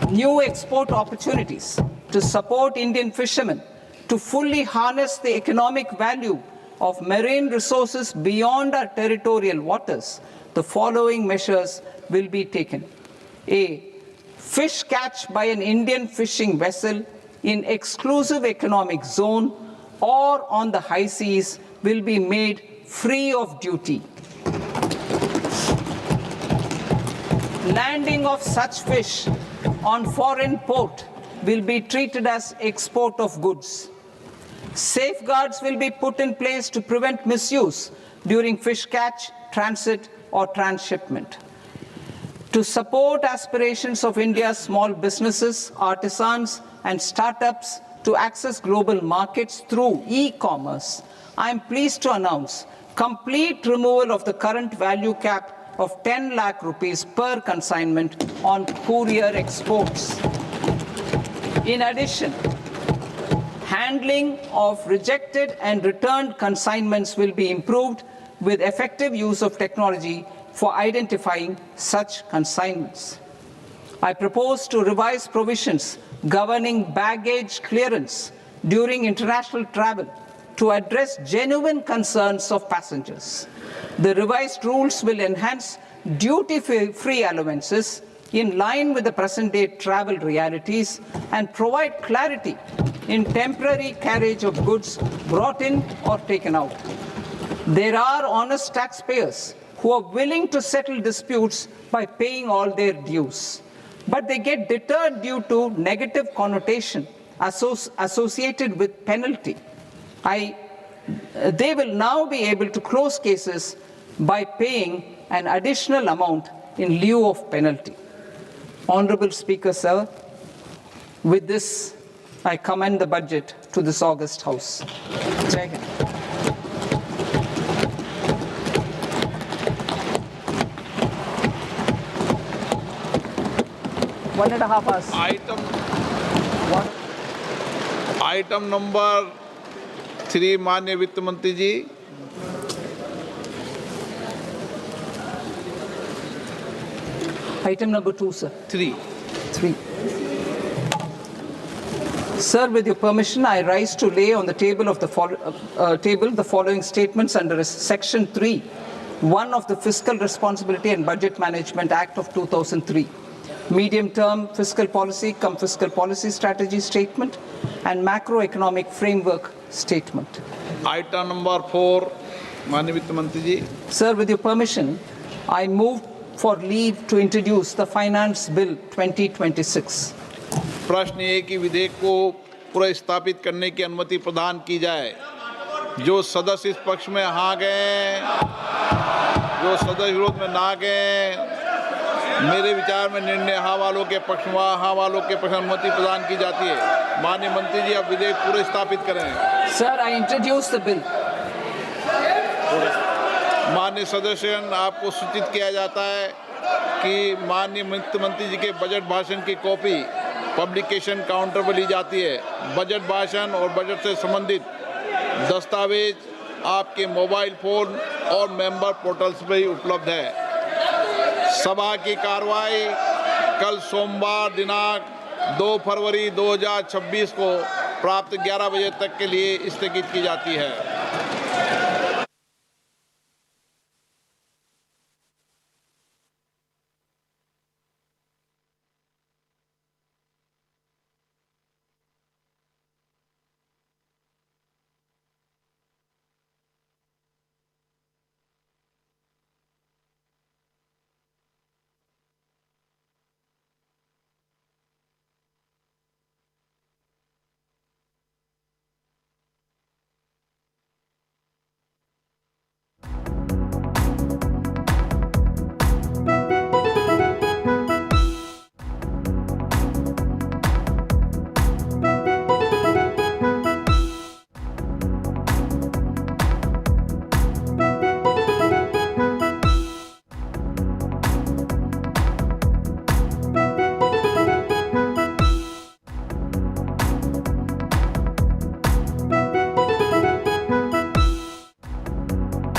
New export opportunities to support Indian fishermen to fully harness the economic value of marine resources beyond our territorial waters. The following measures will be taken. A. Fish catch by an Indian fishing vessel in exclusive economic zone or on the high seas will be made free of duty. Landing of such fish on foreign port will be treated as export of goods. Safeguards will be put in place to prevent misuse during fish catch, transit, or transshipment. To support aspirations of India's small businesses, artisans, and startups to access global markets through e-commerce, I am pleased to announce complete removal of the current value cap of 10 lakh rupees per consignment on courier exports. In addition, handling of rejected and returned consignments will be improved with effective use of technology for identifying such consignments. I propose to revise provisions governing baggage clearance during international travel to address genuine concerns of passengers. The revised rules will enhance duty-free allowances in line with the present-day travel realities and provide clarity in temporary carriage of goods brought in or taken out. There are honest taxpayers who are willing to settle disputes by paying all their dues, but they get deterred due to negative connotation associated with penalty. They will now be able to close cases by paying an additional amount in lieu of penalty. Honorable Speaker, sir, with this, I commend the budget to this august House. Jai Hind. One and a half hours. Item number 3 माननीय वित्त मंत्री जी। Item number 2, sir. 3 Sir, with your permission, I rise to lay on the table of the following statements under Section 3(1) of the Fiscal Responsibility and Budget Management Act of 2003. Medium-term fiscal policy cum fiscal policy strategy statement and macroeconomic framework statement. Item number 4 माननीय वित्त मंत्री जी। Sir, with your permission, I move for leave to introduce the Finance Bill 2026. प्रश्न ये कि विधेयक को पुनर्स्थापित करने की अनुमति प्रदान की जाए। जो सदस्य इस पक्ष में हाँ गए, जो सदस्य विरोध में ना गए, मेरे विचार में निर्णय हाँ वालों के पक्ष में हाँ वालों के पक्ष में अनुमति प्रदान की जाती है। माननीय मंत्री जी, अब विधेयक पूरे स्थापित करें। Sir, I introduce the bill. माननीय सदस्यगण, आपको सूचित किया जाता है कि माननीय वित्त मंत्री जी के बजट भाषण की कॉपी पब्लिकेशन काउंटर पर ली जाती है। बजट भाषण और बजट से संबंधित दस्तावेज आपके मोबाइल फोन और मेंबर पोर्टल्स पर ही उपलब्ध है। सभा की कार्रवाई कल सोमवार दिनांक 2 फरवरी 2026 को प्राप्त 11 बजे तक के लिए स्थगित की जाती है।